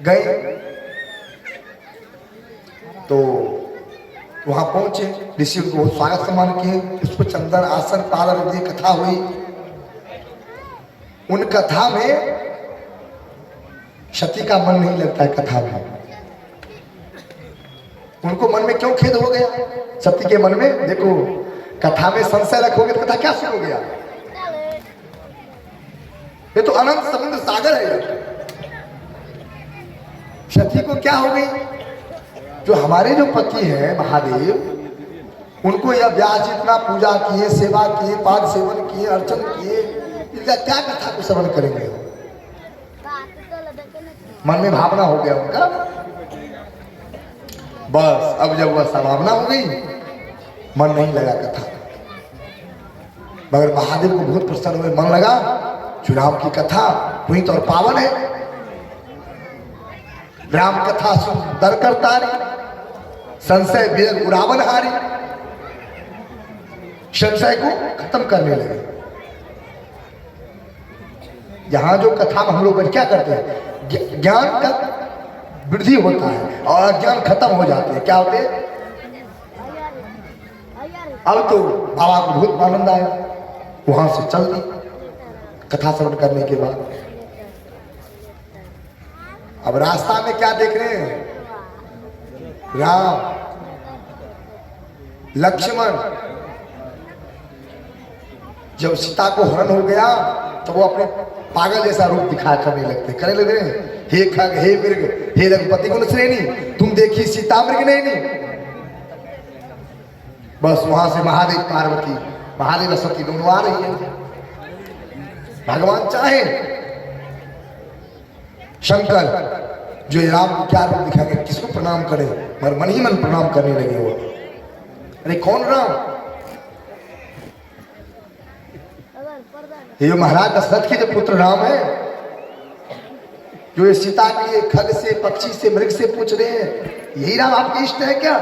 गए। तो वहां पहुंचे, ऋषि उनको स्वागत सम्मान किए, पुष्प चंदन आसन पादर दिए, कथा हुई। उन कथा में सती का मन नहीं लगता है कथा में। उनको मन में क्यों खेद हो गया? सती के मन में देखो, कथा में संशय रखोगे तो कथा क्या शुरू हो गया? ये तो अनंत समुद्र सागर है। सती को क्या हो गई? जो हमारे जो पति हैं महादेव, उनको यह व्यास जितना पूजा किए, सेवा किए, पाद सेवन किए, अर्चन किए, इनका क्या कथा को श्रवण करेंगे? मन में भावना हो गया उनका। बस अब जब वह संभावना हो गई, मन नहीं लगा कथा। मगर महादेव को बहुत प्रसन्न हुए, मन लगा चुनाव की कथा पुनीत और पावन है। राम कथा सुंदर करतारी, संशय वेद उड़ावन हारी। संशय को खत्म करने लगे। यहां जो कथा में हम लोग क्या करते हैं, ज्ञान का वृद्धि होता है और अज्ञान खत्म हो जाते हैं। क्या होते हैं? अब तो बाबा को बहुत आनंद आया, वहां से चल दी कथा श्रवण करने के बाद। अब रास्ता में क्या देख रहे हैं? राम लक्ष्मण। जब सीता को हरण हो गया तो वो अपने पागल जैसा रूप दिखा करने लगते, करे लगे, हे खग, हे मृग, हे रघुपति गुण श्रेणी, तुम देखी सीता मृग नहीं। बस वहां से महादेव पार्वती, महादेव सती दोनों आ रही है। भगवान चाहे शंकर जो राम को क्या रूप दिखाएंगे, किसको प्रणाम करे, मगर मन ही मन प्रणाम करने लगे वो। अरे कौन राम? ये महाराज दशरथ के जो पुत्र राम है, जो ये सीता के लिए खग से, पक्षी से, मृग से पूछ रहे हैं, यही राम आपके इष्ट है क्या?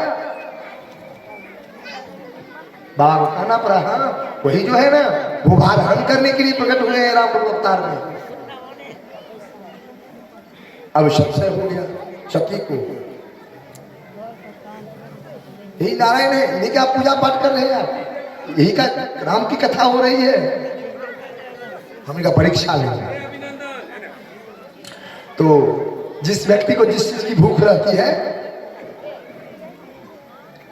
बाबा को कहना पड़ा, हाँ वही जो है ना, वो भार हरण करने के लिए प्रकट हुए हैं राम रूप अवतार में। अब संशय हो गया सती को, यही नारायण है, इन्हीं का पूजा पाठ कर रहे हैं आप, यही का राम की कथा हो रही है, हम इनका परीक्षा लेंगे। तो जिस व्यक्ति को जिस चीज की भूख रहती है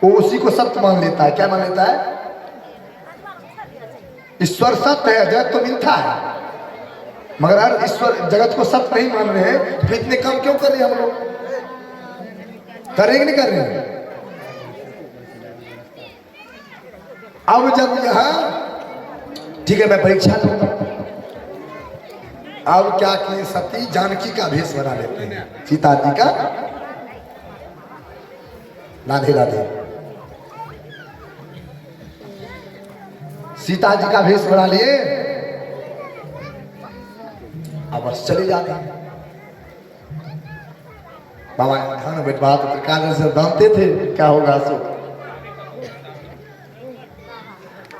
वो उसी को सत्य मान लेता है। क्या मान लेता है? ईश्वर सत्य है, जगत तो मिथ्या है। मगर अगर ईश्वर जगत को सत्य नहीं मान रहे हैं तो इतने काम क्यों कर रहे हैं हम लोग? कर रहे कि नहीं कर रहे हैं? अब जब यहां ठीक है मैं परीक्षा लूंगा, अब क्या किए सती जानकी का भेष बना लेते हैं, सीता जी का। राधे राधे। सीता जी का भेष बना लिए, अब बस चले जाते हैं। बाबा ध्यान बैठवा तो त्रिकाल से दामते थे क्या होगा सो।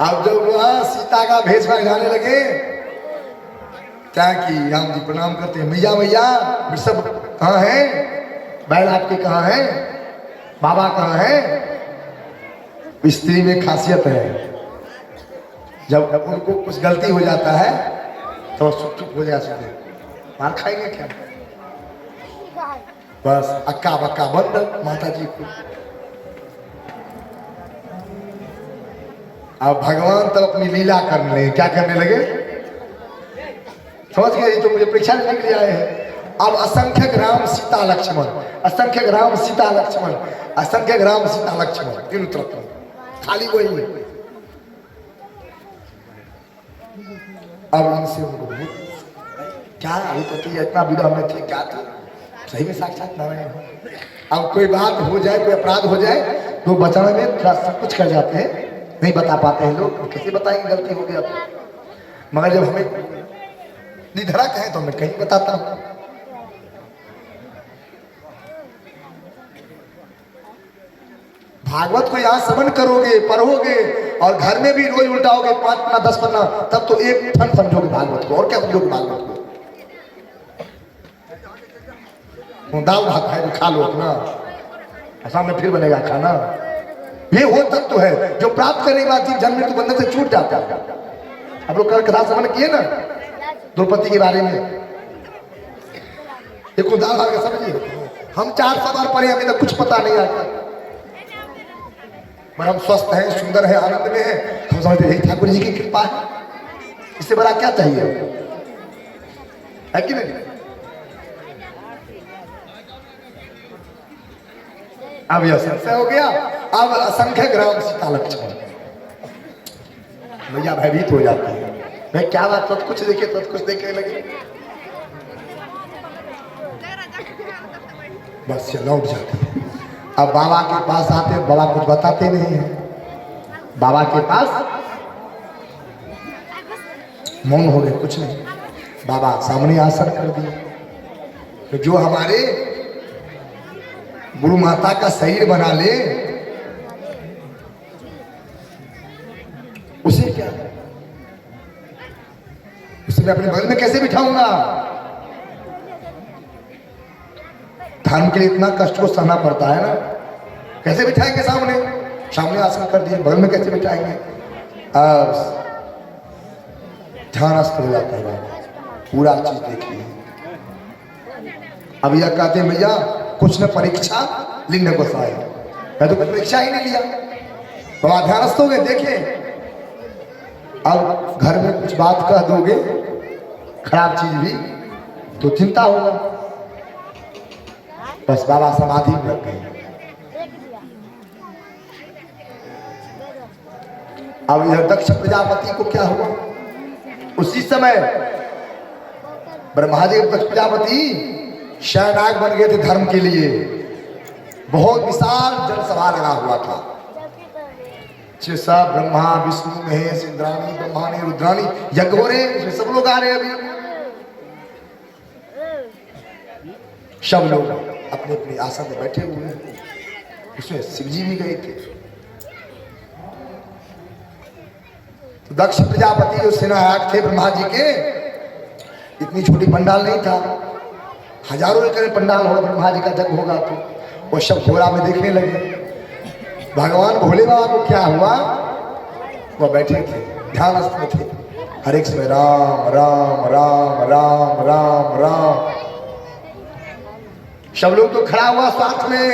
अब जब वहां सीता का भेष जाने लगे, क्या कि राम जी प्रणाम करते हैं, मैया मैया वृषभ कहाँ है, बैल आपके कहाँ है, बाबा कहाँ है। स्त्री में खासियत है, जब उनको कुछ गलती हो जाता है तो चुप चुप हो जाए, मार खाएंगे क्या, बस अक्का बक्का बंद माता जी को। अब भगवान तो अपनी लीला करने लगे, क्या करने लगे समझ गए, तो मुझे परीक्षा लेने के लिए आए हैं। अब असंख्य राम सीता लक्ष्मण, असंख्य राम सीता लक्ष्मण, असंख्य राम सीता लक्ष्मण, तीनों तरफ खाली वही। अब इनसे उनको क्या अभिपति इतना विधा में थे, क्या थे? सही में साक्षात नारायण हो। अब कोई बात हो जाए, कोई अपराध हो जाए तो बचाने में थोड़ा सब कुछ कर जाते हैं, नहीं बता पाते हैं लोग। कैसे बताएंगे गलती हो गया तो? मगर जब हमें निधरा कहे तो मैं कहीं बताता हूँ। भागवत को यहाँ श्रवण करोगे, पढ़ोगे और घर में भी रोज उल्टाओगे 5 पन्ना 10 पन्ना, तब तो एक ठन समझोगे भागवत को। और क्या समझोगे भागवत को? दाल भात है खा लो अपना, सामने फिर बनेगा खाना। ये वो तत्व है जो प्राप्त करने के बाद जीव जन्म मृत्यु बंधन से छूट जाता है। आप लोग कल कथा श्रवण किए ना द्रौपदी के बारे में, देखो दाल भात का समझिए। हम 400 बार पढ़े, अभी तक कुछ पता नहीं आता, पर हम स्वस्थ हैं, सुंदर हैं, आनंद में हैं। हम समझते हैं ठाकुर जी की कृपा है, इससे बड़ा क्या चाहिए, है कि नहीं? अब यह संशय हो गया। अब असंख्य ग्राम सीता लक्ष्मण, भैया भयभीत हो जाती है। मैं क्या बात, तो कुछ देखे तो कुछ देखने लगे, बस ये लौट जाती है। अब बाबा के पास आते, बाबा कुछ बताते नहीं है। बाबा के पास मौन हो गए, कुछ नहीं। बाबा सामने आसन कर दिए। तो जो हमारे गुरु माता का शरीर बना ले, उसे क्या, उसे मैं अपने बगल में कैसे बिठाऊंगा? धर्म के लिए इतना कष्ट को सहना पड़ता है ना, कैसे बिठाएंगे? सामने सामने आसन कर दिए, बगल में कैसे बिठाएंगे? अब ध्यानस्थ हो जाता है, पूरा चीज देखिए। अब यह कहते हैं भैया कुछ न परीक्षा लिंग को सहाय, मैं तो परीक्षा ही नहीं लिया। बाबा ध्यानस्थ हो गए, देखें अब घर में कुछ बात कह दोगे खराब चीज भी तो चिंता होगा। बस बाबा समाधि में लग गए। अब यह दक्ष प्रजापति को क्या हुआ? उसी समय ब्रह्मा जी दक्ष प्रजापति शहनाग बन गए थे धर्म के लिए। बहुत विशाल जनसभा लगा हुआ था। सब ब्रह्मा विष्णु महेश इंद्राणी ब्रह्माणी रुद्राणी यज्ञ हो रहे, इसमें सब लोग आ रहे हैं। अभी सब लोग अपने अपने आसन में बैठे हुए हैं। उसमें शिव जी भी गए थे। तो दक्ष प्रजापति जो सेनायक थे ब्रह्मा जी के, इतनी छोटी पंडाल नहीं था, हजारों एकड़ पंडाल होगा, ब्रह्मा जी का जग होगा। तो वो सब घोड़ा में देखने लगे। भगवान भोले बाबा को क्या हुआ? वो बैठे थे, ध्यानस्थ में थे। हर एक समय राम राम राम राम राम राम। सब लोग तो खड़ा हुआ साथ में,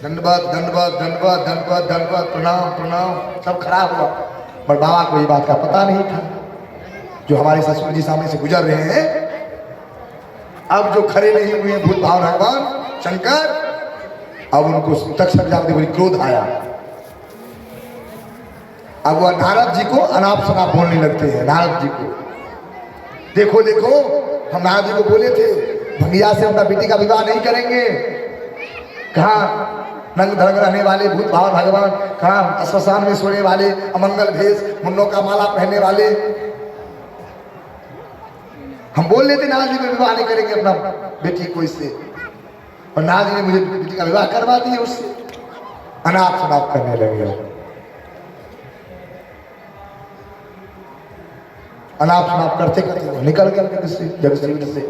दंडवत दंडवत दंडवत दंडवत दंडवत प्रणाम प्रणाम, सब खड़ा हुआ। पर बाबा को ये बात का पता नहीं था। जो हमारे ससुर जी सामने से गुजर रहे हैं, अब जो खड़े नहीं हुए भूत भाव भगवान शंकर, अब उनको दक्ष प्रजापति को क्रोध आया। अब वह नारद जी को अनाप शनाप बोलने लगते हैं। नारद जी को देखो देखो, हम नारद जी को बोले थे भंगिया से अपना बेटी का विवाह नहीं करेंगे। कहाँ नंग धरंग रहने वाले भूत भाव भगवान, कहाँ श्मशान में सोने वाले अमंगल भेष मुन्नों का माला पहनने वाले। हम बोल रहे थे नारद जी में विवाह नहीं करेंगे अपना बेटी को इससे, और नारद जी ने मुझे बेटी का विवाह करवा दिया उससे। अनाप शनाप करने लगे, अनाप शनाप करते करते निकल गए जग शरीर से।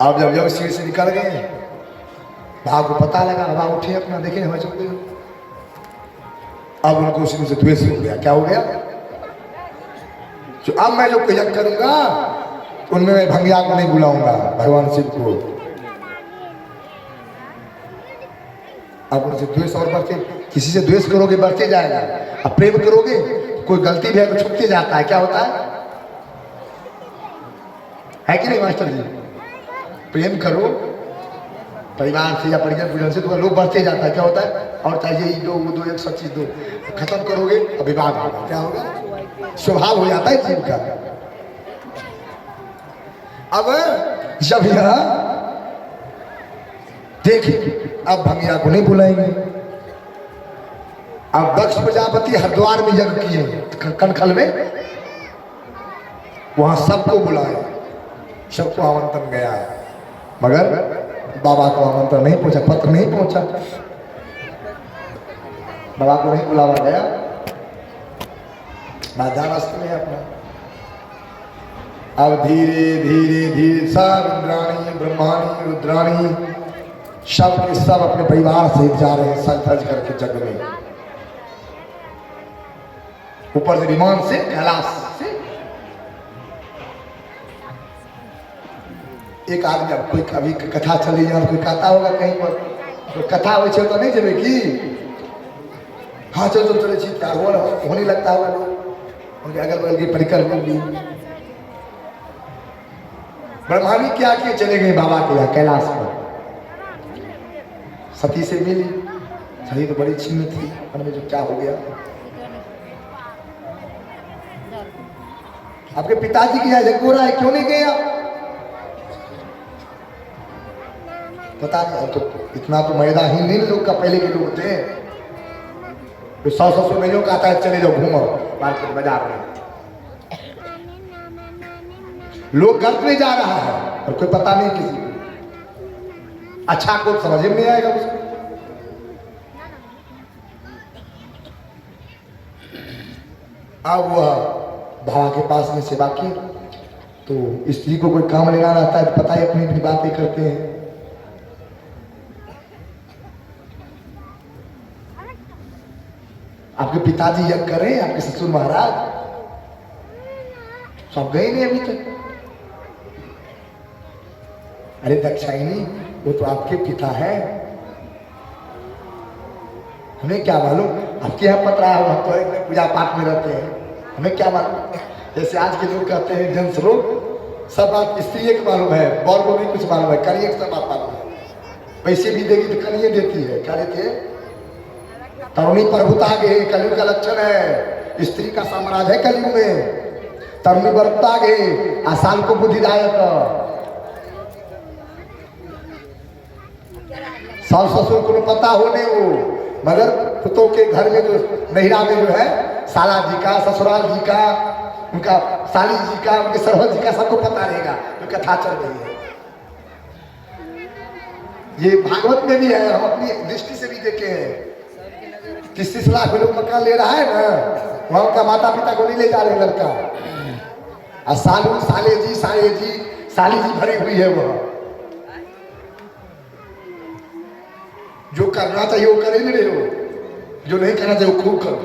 अब जब जग शरीर से निकल गए, भाव को पता लगा, भाव उठे अपना देखे हमें चल गए। अब उनको उसी से द्वेष हो गया। क्या हो गया? तो अब मैं जो यज्ञ करूंगा उनमें मैं भंगिया को नहीं बुलाऊंगा, भगवान शिव को। अब उनसे द्वेष और बढ़ते, किसी से द्वेष करोगे बढ़ते जाएगा। अब प्रेम करोगे, कोई गलती भी है तो छुपते जाता है। क्या होता है कि नहीं मास्टर जी? प्रेम करो परिवार से या परिजन पूजन से तो लोग बढ़ते जाता है। क्या होता है, और चाहिए ये दो वो दो 100 चीज दो, खत्म करोगे तो विवाद होगा। क्या होगा, स्वभाव हो जाता है जीव का। अब जब यह देखिए, अब भंगिया को नहीं बुलाएंगे। अब दक्ष प्रजापति हरिद्वार में यज्ञ किए कनखल में, वहां सबको बुलाए, सबको आमंत्रण गया, मगर बाबा को आमंत्रण नहीं पहुंचा, पत्र नहीं पहुंचा, बाबा को नहीं बुलावा गया। रास्ते में अपना अब धीरे धीरे धीरे सब इंद्राणी ब्रह्माणी रुद्राणी सब के सब अपने परिवार से जा रहे हैं, सज धज करके जग में, ऊपर से विमान से, कैलाश से। एक आदमी, अब कोई कभी कथा चली जाए, कोई कहता होगा कहीं पर, तो कथा हो तो नहीं चले कि हाँ चलो चले चीज क्या होने लगता होगा लोग, उनके अगल बगल की परिकर होगी। ब्रह्मानी क्या किए, चले गए बाबा के यहाँ कैलाश पर, सती से मिली, सही तो बड़ी छिन्न थी, मन में जो क्या हो गया। आपके पिताजी की यहाँ यज्ञ हो रहा है, क्यों नहीं गए आप? पता नहीं, तो इतना तो मैदाहीन नहीं लोग का, पहले के लोग थे तो 100 महीनों का आता है, चले जाओ घूमो मार्केट बाजार में। लोग गर्त में जा रहा है और कोई पता नहीं किसी को, अच्छा को समझ में नहीं आएगा उसको। अब वह बाबा के पास में सेवा की, तो स्त्री को कोई काम लेना रहता है तो पता ही अपनी अपनी बातें करते हैं। आपके पिताजी यज्ञ कर रहे हैं, आपके ससुर महाराज सब गए नहीं अभी तक। अरे दक्षायनी, वो तो आपके पिता है, हमें क्या मालूम, आपके यहाँ पत्र आया, हम तो एक पूजा पाठ में रहते हैं, हमें क्या मालूम। जैसे आज के लोग कहते हैं जन लोग, सब बात स्त्री को मालूम है, बौर को नहीं कुछ मालूम है, करिए सब बात मालूम है। पैसे भी देगी तो करिए देती है, क्या देती है, तरुणी प्रभुता गे, कलयुग का लक्षण है, स्त्री का साम्राज्य है कलयुग में, तरुणी बरता गे, आसान को बुद्धिदायक। सास ससुर को पता होने वो, मगर पुतों के घर में जो नहिरा में जो है, साला जी का, ससुराल जी का, उनका साली जी का, उनके सरहद जी का सबको पता रहेगा, तो कथा चल रही है। ये भागवत में भी है, हम अपनी दृष्टि से भी देखे हैं। 30 लाख लोग मकान ले रहा है ना, वहां उनका माता पिता को नहीं ले जा रहे लड़का, और सालू साले जी साली जी भरी हुई है। वह जो करना चाहिए वो कर ही नहीं रहे हो, जो नहीं करना चाहिए वो खूब करो।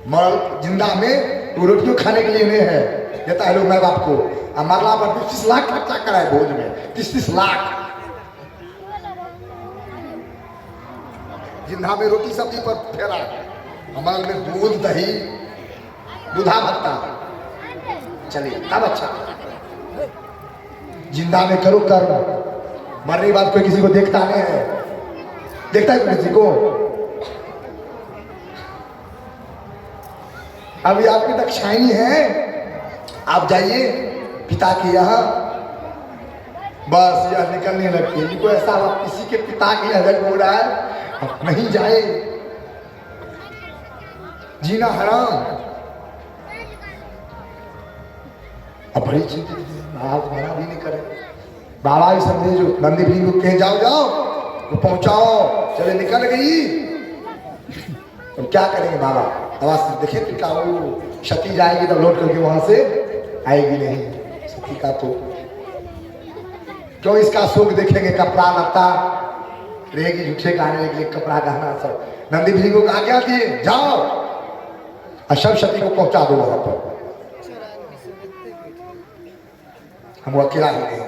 मर जिंदा में वो रोटियों खाने के लिए नहीं है, देता है लोग माँ बाप को, मरला पर 30 लाख खर्चा कराए भोज में, 30 लाख। जिंदा में रोटी सब्जी पर फेरा, हमारे में दूध दही दूधा भत्ता चले तब अच्छा। जिंदा में करो कर्म, मरने के बाद कोई किसी को देखता नहीं है, देखता है किसी को। अभी आपकी दक्षायनी है, आप जाइए पिता के यहाँ, बस यह निकलने लगती है। इनको ऐसा किसी के पिता के यहाँ जग हो रहा है, अब नहीं जाए, जीना हराम। अब बड़ी चिंतित मना भी नहीं करे, बाबा भी समझे, जो नंदी भी लोग कहे जाओ जाओ तो पहुंचाओ, चले निकल गई तो क्या करेंगे बाबा। आवाज देखे तो क्या वो क्षति जाएगी तब लौट करके वहां से आएगी नहीं, सती का तो क्यों इसका सुख देखेंगे, कपड़ा लत्ता रहेगी, झूठे गाने के लिए कपड़ा गहना सब। नंदी भी को आज्ञा दिए जाओ और सब सती को पहुंचा दो वहां पर, हम अकेला ही नहीं।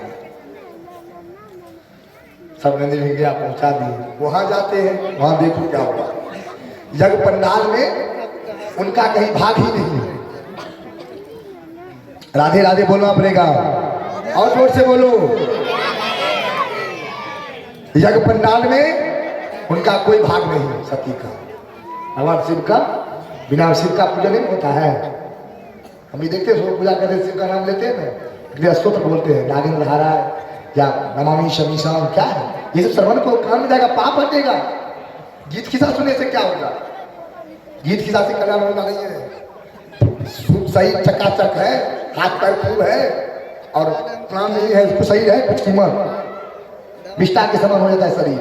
सब नंदी भी गया, पहुंचा दिए। वहां जाते हैं, वहां देखो क्या हुआ, यज्ञ पंडाल में उनका कहीं भाग ही नहीं है। राधे राधे बोलना पड़ेगा, और जोर से बोलो। यज्ञ पंडाल में उनका कोई भाग नहीं, सती का। भगवान शिव का बिना शिव का पूजा नहीं होता है। हम ये देखते हैं पूजा करते शिव का नाम लेते हैं ना, स्तोत्र बोलते हैं, नागिन धारा या नमामि शमीशाम, क्या है ये सब श्रवण को कान में जाएगा, पाप हटेगा। गीत खिसा सुनने से क्या होगा? गीत खिसा से कल्याण होगा नहीं है। सूप सही चकाचक है, हाथ पैर खूब है, और प्राण नहीं है, उसको सही है, कुछ कीमत विष्टा के समान हो जाता है शरीर।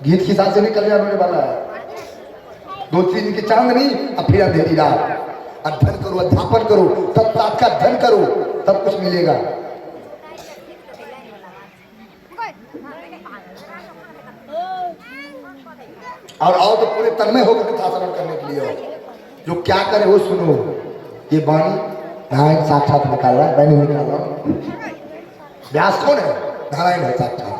गीत खिसा से नहीं कल्याण होने वाला है। 2-3 दिन की चांदनी और फिर अंधेरी रात। अध्ययन करो, अध्यापन करो, तब तात का अध्ययन करो, तब कुछ मिलेगा। और आओ तो पूरे तन्मय होकर कथा श्रवण करने के लिए हो। जो क्या करे वो सुनो। ये वाणी नारायण साक्षात निकाल रहा है, मैं नहीं निकाल रहा हूं। व्यास कौन है? नारायण है साक्षात।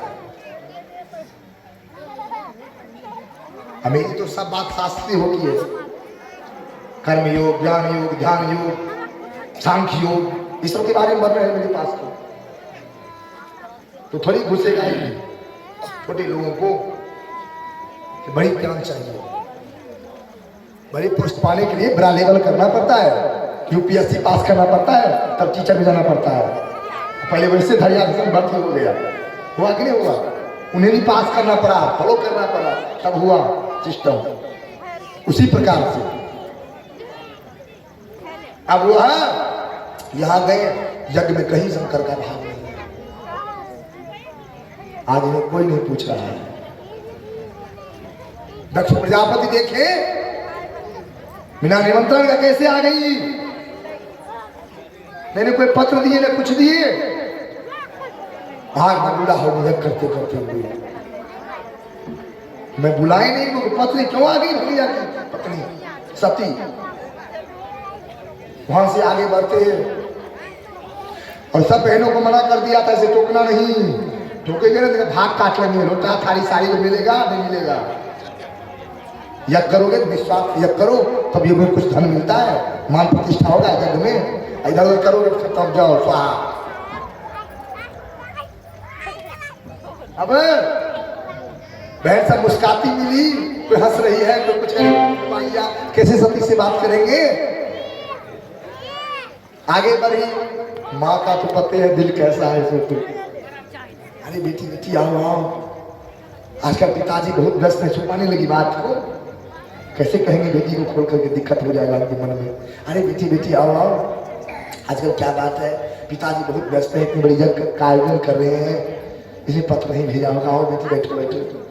हमें ये तो सब बात शास्त्रीय होती है, कर्म योग, ज्ञान योग, ध्यान योग, सांख्य योग, इस सब के बारे में बढ़ रहे हैं मेरे पास तो थोड़ी घुसेगा ही छोटे लोगों को कि बड़ी ज्ञान चाहिए। बड़ी पोस्ट पाने के लिए बड़ा लेवल करना पड़ता है, यूपीएससी पास करना पड़ता है, तब टीचर में जाना पड़ता है। पहले वैसे धड़िया भर्ती हो गया, हुआ कि नहीं हुआ? उन्हें भी पास करना पड़ा, फॉलो करना पड़ा, तब हुआ सिस्टम। उसी प्रकार से अब वह यहां गए, यज्ञ में कहीं शंकर का भाग नहीं है। आज इन्हें कोई नहीं पूछ रहा है। दक्ष प्रजापति देखे बिना निमंत्रण का कैसे आ गई, मैंने कोई पत्र दिए ना कुछ दिए, भाग में बुला हो यज्ञ करते करते हुए। मैं बुलाए नहीं, वो पत्नी क्यों आ गई? भैया की पत्नी सती। वहां से आगे बढ़ते और सब बहनों को मना कर दिया था, इसे टोकना नहीं, टोकेंगे ना भाग काट लेंगे, लोटा थारी साड़ी को मिलेगा नहीं मिलेगा। यज्ञ करोगे विश्वास यज्ञ करो, तब युग में कुछ धन मिलता है, मान प्रतिष्ठा होगा यज्ञ में। इधर उधर करोगे तब जाओ स्वाहा। अब बहन सब मुस्काती मिली, कोई हंस रही है, कोई कुछ है, कैसे सती से बात करेंगे? आगे बढ़ी, माँ का तो पते है दिल कैसा है सो तो। अरे बेटी बेटी आओ आओ। आजकल पिताजी बहुत व्यस्त है, छुपाने लगी बात को, कैसे कहेंगे बेटी को खोल करके, दिक्कत हो जाएगा उनके मन में। अरे बेटी बेटी आओ आओ, आजकल क्या बात है, पिताजी बहुत व्यस्त है, इतनी बड़ी यज्ञ का आयोजन कर रहे हैं, इसे पत्र नहीं भेजा होगा। आओ बेटी बैठो बैठो।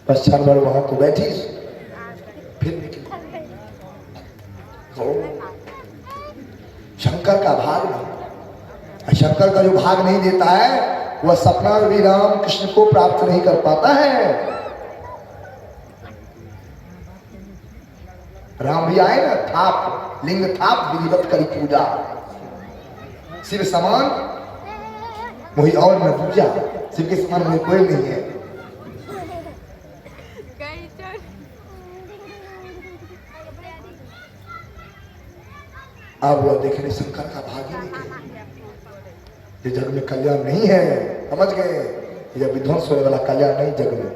बस क्षण भर वहां तो बैठी, फिर निकली। शंकर का भाग नहीं, शंकर का जो भाग नहीं देता है वह सपना भी राम कृष्ण को प्राप्त नहीं कर पाता है। राम भी आए ना, थाप लिंग थाप विधिवत करी पूजा, शिव समान वही और न दूजा, शिव के समान वही कोई नहीं है। अब वह देखने शंकर का भाग ही नहीं कहीं, ये जग में कल्याण नहीं है, समझ गए? यह विध्वंस होने वाला कल्याण नहीं जग में।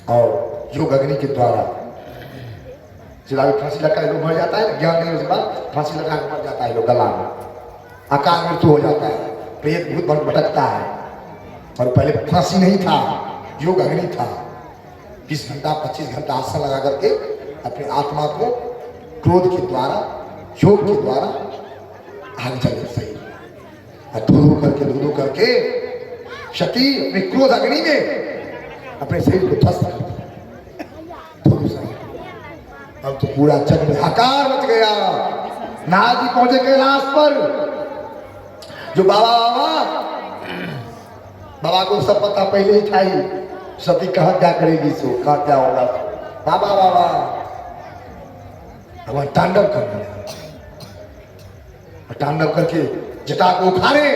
और योग अग्नि के द्वारा फांसी लगा लोग मर जाता है, ज्ञान नहीं उसके बाद फांसी लगा के मर जाता है लोग, गला में अकाल मृत्यु हो जाता है, प्रेत भूत भटकता है। और पहले फांसी नहीं था, योग अग्नि था। 20 घंटा 25 घंटा आसन लगा करके अपनी आत्मा को क्रोध के द्वारा, योग के द्वारा आग जले सही, धो करके शती अपने क्रोध अग्नि में अपने शरीर को ध्वस्त कर दिया। अब तो पूरा जग में हाकार मच गया। नारद जी पहुंचे कैलाश पर, जो बाबा बाबा को सब पता पहले ही था ही, सती कहाँ क्या करेगी, सो कहाँ क्या होगा। बाबा बाबा भगवान तांडव करने लगा, तांडव करके जटा को उखाड़े,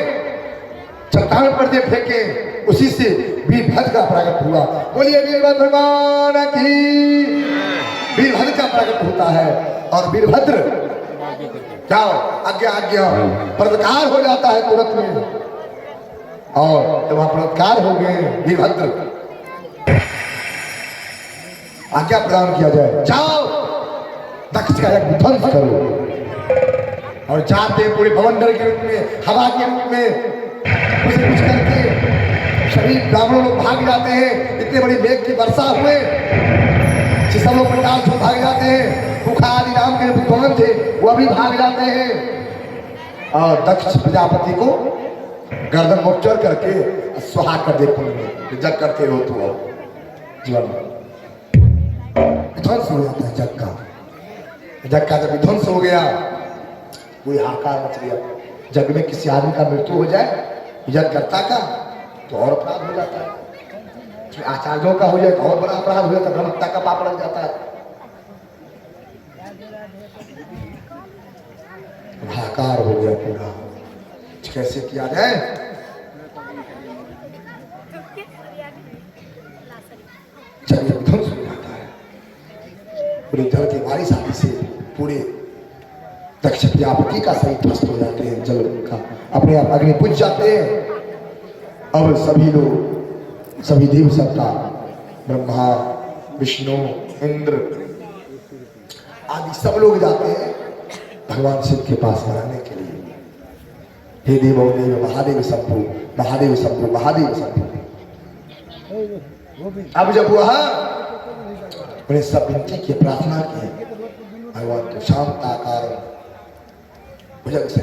चट्टान पर दे फेंके, उसी से वीरभद्र का प्रकट हुआ। बोलिए वीरभद्र भगवान की। वीरभद्र का प्रकट होता है और वीरभद्र जाओ, आज्ञा आज्ञा। पलटकार हो जाता है तुरंत में, और जब वहां पलटकार हो गए वीरभद्र, आज्ञा प्रदान किया जाए, जाओ दक्ष का एक ध्वंस करो। और जाते पूरे भवंडर के रूप में, हवा के रूप में कुछ करके सभी ब्राह्मणों लोग भाग जाते हैं। इतने बड़ी मेघ की वर्षा हुए, सब लोग पंडाल से भाग जाते हैं। मुखा आदि नाम के विद्वान थे, वो भी भाग जाते हैं। और दक्ष प्रजापति को गर्दन मोचर करके सुहा कर दे कुंड में, जग करते रहो तो जीवन में विध्वंस हो जाता है जग का। जग का जब विध्वंस हो गया, कोई हाहाकार मच गया। जग में किसी आदमी का मृत्यु हो जाए यज्ञकर्ता का, तो और अपराध हो जाता है। आचार्यों का हो जाए तो और बड़ा अपराध हो जाता है, ब्रह्महत्या का पाप लग जाता है। हाहाकार हो गया पूरा, कैसे किया जाए। जब विध्वंस हो जाता है, पूरे जल की बारिश आने से पूरे दक्ष प्रजापति का सही ध्वस्त हो जाते हैं। जल का अपने आप अग्नि बुझ जाते हैं। अब सभी लोग, सभी देव सत्ता, ब्रह्मा विष्णु इंद्र आदि सब लोग जाते हैं भगवान शिव के पास मनाने के लिए। हे देवो देव महादेव शंभु, महादेव शंभु, महादेव शंभु। अब जब वह उन्हें सब विनती की, प्रार्थना की, भगवान तो शांताकार भुजंग से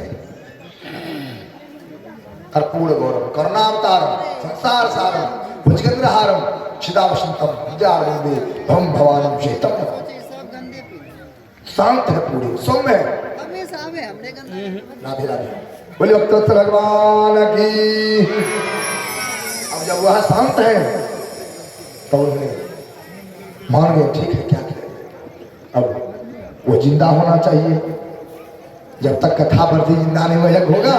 कर्पूर गौरव करुणावतारम संसार सारम भुजगेंद्रहारम चिदावसंतम विद्यारविंदे भम भवानम चेतम। शांत है, पूरी सौम्य है। राधे राधे, बोले भक्त भगवान की। अब जब वह शांत है तो उन्होंने मान गए, ठीक है क्या किया। अब वो जिंदा होना चाहिए। जब तक कथा बढ़ती जिंदा नहीं हुआ यज्ञ होगा,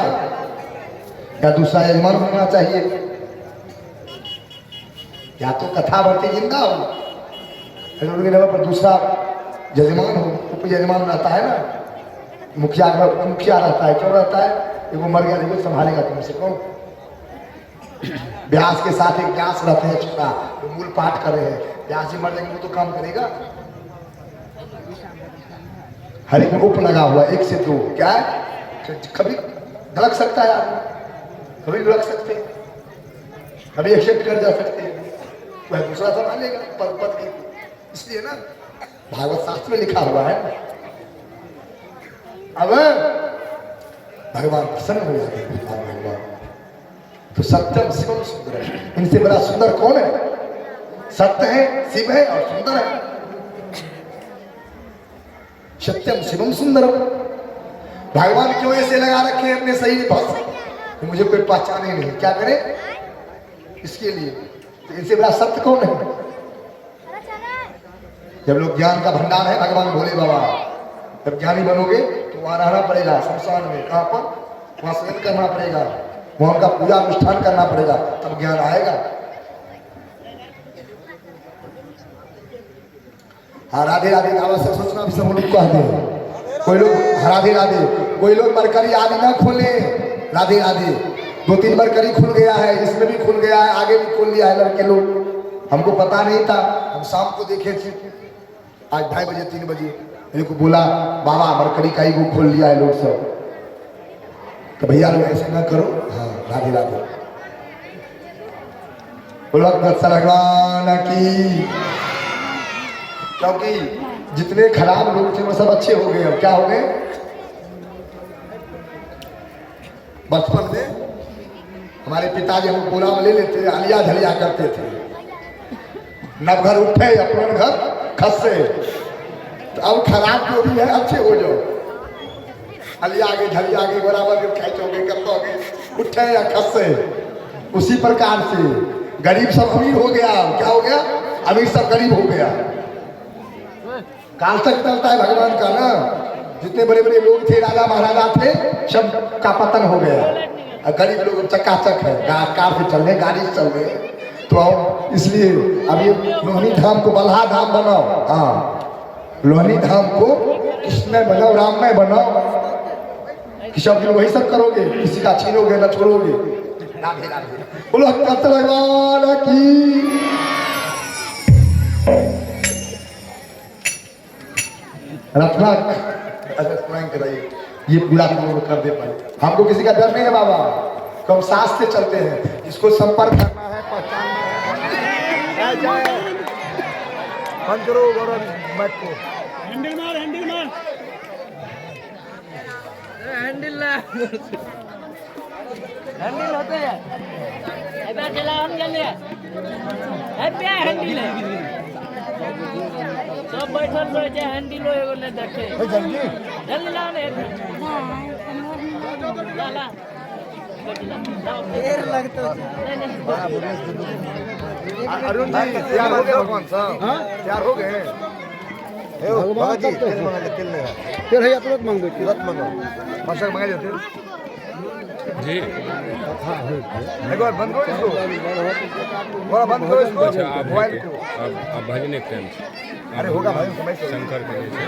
या दूसरा यजमान होना चाहिए, या तो कथा बढ़ती जिंदा हो, पर दूसरा यजमान हो। उप यजमान रहता है ना, मुखिया रहता है, क्यों रहता है? वो मर गया, देखो संभालेगा तुमसे कौन? व्यास के साथ एक व्यास रहते हैं छोटा, वो मूल पाठ कर रहे हैं। व्यास जी मर जाएंगे वो तो काम करेगा। हर एक में उप लगा हुआ, एक से दो, क्या है? कभी धड़क सकता है आदमी, कभी लुढ़क सकते हैं, कभी एक्सेप्ट कर जा सकते हैं, वह दूसरा संभालेगा पद के। इसलिए ना भागवत शास्त्र में लिखा हुआ है, अब भगवान प्रसन्न हो जाते हैं। भगवान तो सत्यम शिवम सुंदर है, इनसे बड़ा सुंदर कौन है? सत्य है, शिव है और सुंदर है। सत्यम शिवम सुंदरम। भगवान क्यों ऐसे लगा रखे हैं अपने शरीर पर? मुझे कोई पहचाने नहीं, क्या करे इसके लिए? तो इनसे बड़ा सत्य कौन है? जब लोग ज्ञान का भंडार है भगवान भोले बाबा, जब ज्ञानी बनोगे तो वहां रहना पड़ेगा संसार में। कहां पर? वहां शयन करना पड़ेगा, वहां का पूजा अनुष्ठान करना पड़ेगा, तब ज्ञान आएगा। हाँ, राधे राधे का आवश्यक सोचना भी सब लोग कहते हैं। कोई लोग राधे राधे, कोई लोग मरकरी आदि ना खोले। राधे राधे 2-3 मरकरी खुल गया है, इसमें भी खुल गया है, आगे भी खोल लिया है लड़के लोग। हमको पता नहीं था, हम शाम को देखे थे, आज 2:30 बजे 3 बजे मेरे को बोला बाबा मरकरी का ही वो खोल लिया है लोग सब। तो भैया लोग ऐसे ना करो। हाँ, राधे राधे, भगवान की। क्योंकि जितने खराब लोग थे वो सब अच्छे हो गए। अब क्या हो गए? बचपन में हमारे पिताजी हम कोला में ले लेते, आलिया झलिया करते थे। नव घर उठे अपना घर खसे, तो अब खराब जो भी है अच्छे हो जाओ। अलिया आगे झलिया आगे बराबर खेचोगे करोगे, उठे या खसे। उसी प्रकार से गरीब सब अमीर हो गया। क्या हो गया? अमीर सब गरीब हो गया। काल तक चलता है भगवान का ना। जितने बड़े बड़े लोग थे, राजा महाराजा थे, सब का पतन हो गया। और गरीब लोग चकाचक है, कार से चल रहे, गाड़ी से चल रहे। तो और इसलिए अब ये लोहनी धाम को बल्हा धाम बनाओ। हाँ, लोहनी धाम को कृष्ण बनाओ, राम में बनाओ। कि सब दिन वही सब करोगे, किसी का छीनोगे ना छोड़ोगे। राधे राधे। बोलो हकत भगवान की। रत्ना अगर स्वयं कराइए ये पूरा काम कर दे पाए। हमको किसी का डर नहीं है बाबा, कम सांस से चलते हैं। इसको संपर्क करना है, पहचानना है। बंद करो गौरव मैच को। हैंडल मार हैंडल मार हैंडल ना हैंडल होते हैं ऐसा चला हम चले हैप्पी हैंडल है सब बैठल रहे छै हैंडल एगो ने देखे जल्दी जल्दी लाओ ने ला ला देर लगता अरुण जी तैयार हो गए भगवान साहब? तैयार हो गए भगवान जी? तेल है तुरंत मांगो, तुरंत मांगो। मास्टर मंगा देते जी। एक बार बंद करो इसको, थोड़ा बंद करो इसको अच्छा, मोबाइल को। अब भजने के टाइम से अरे होगा भाई समय से। शंकर के जैसे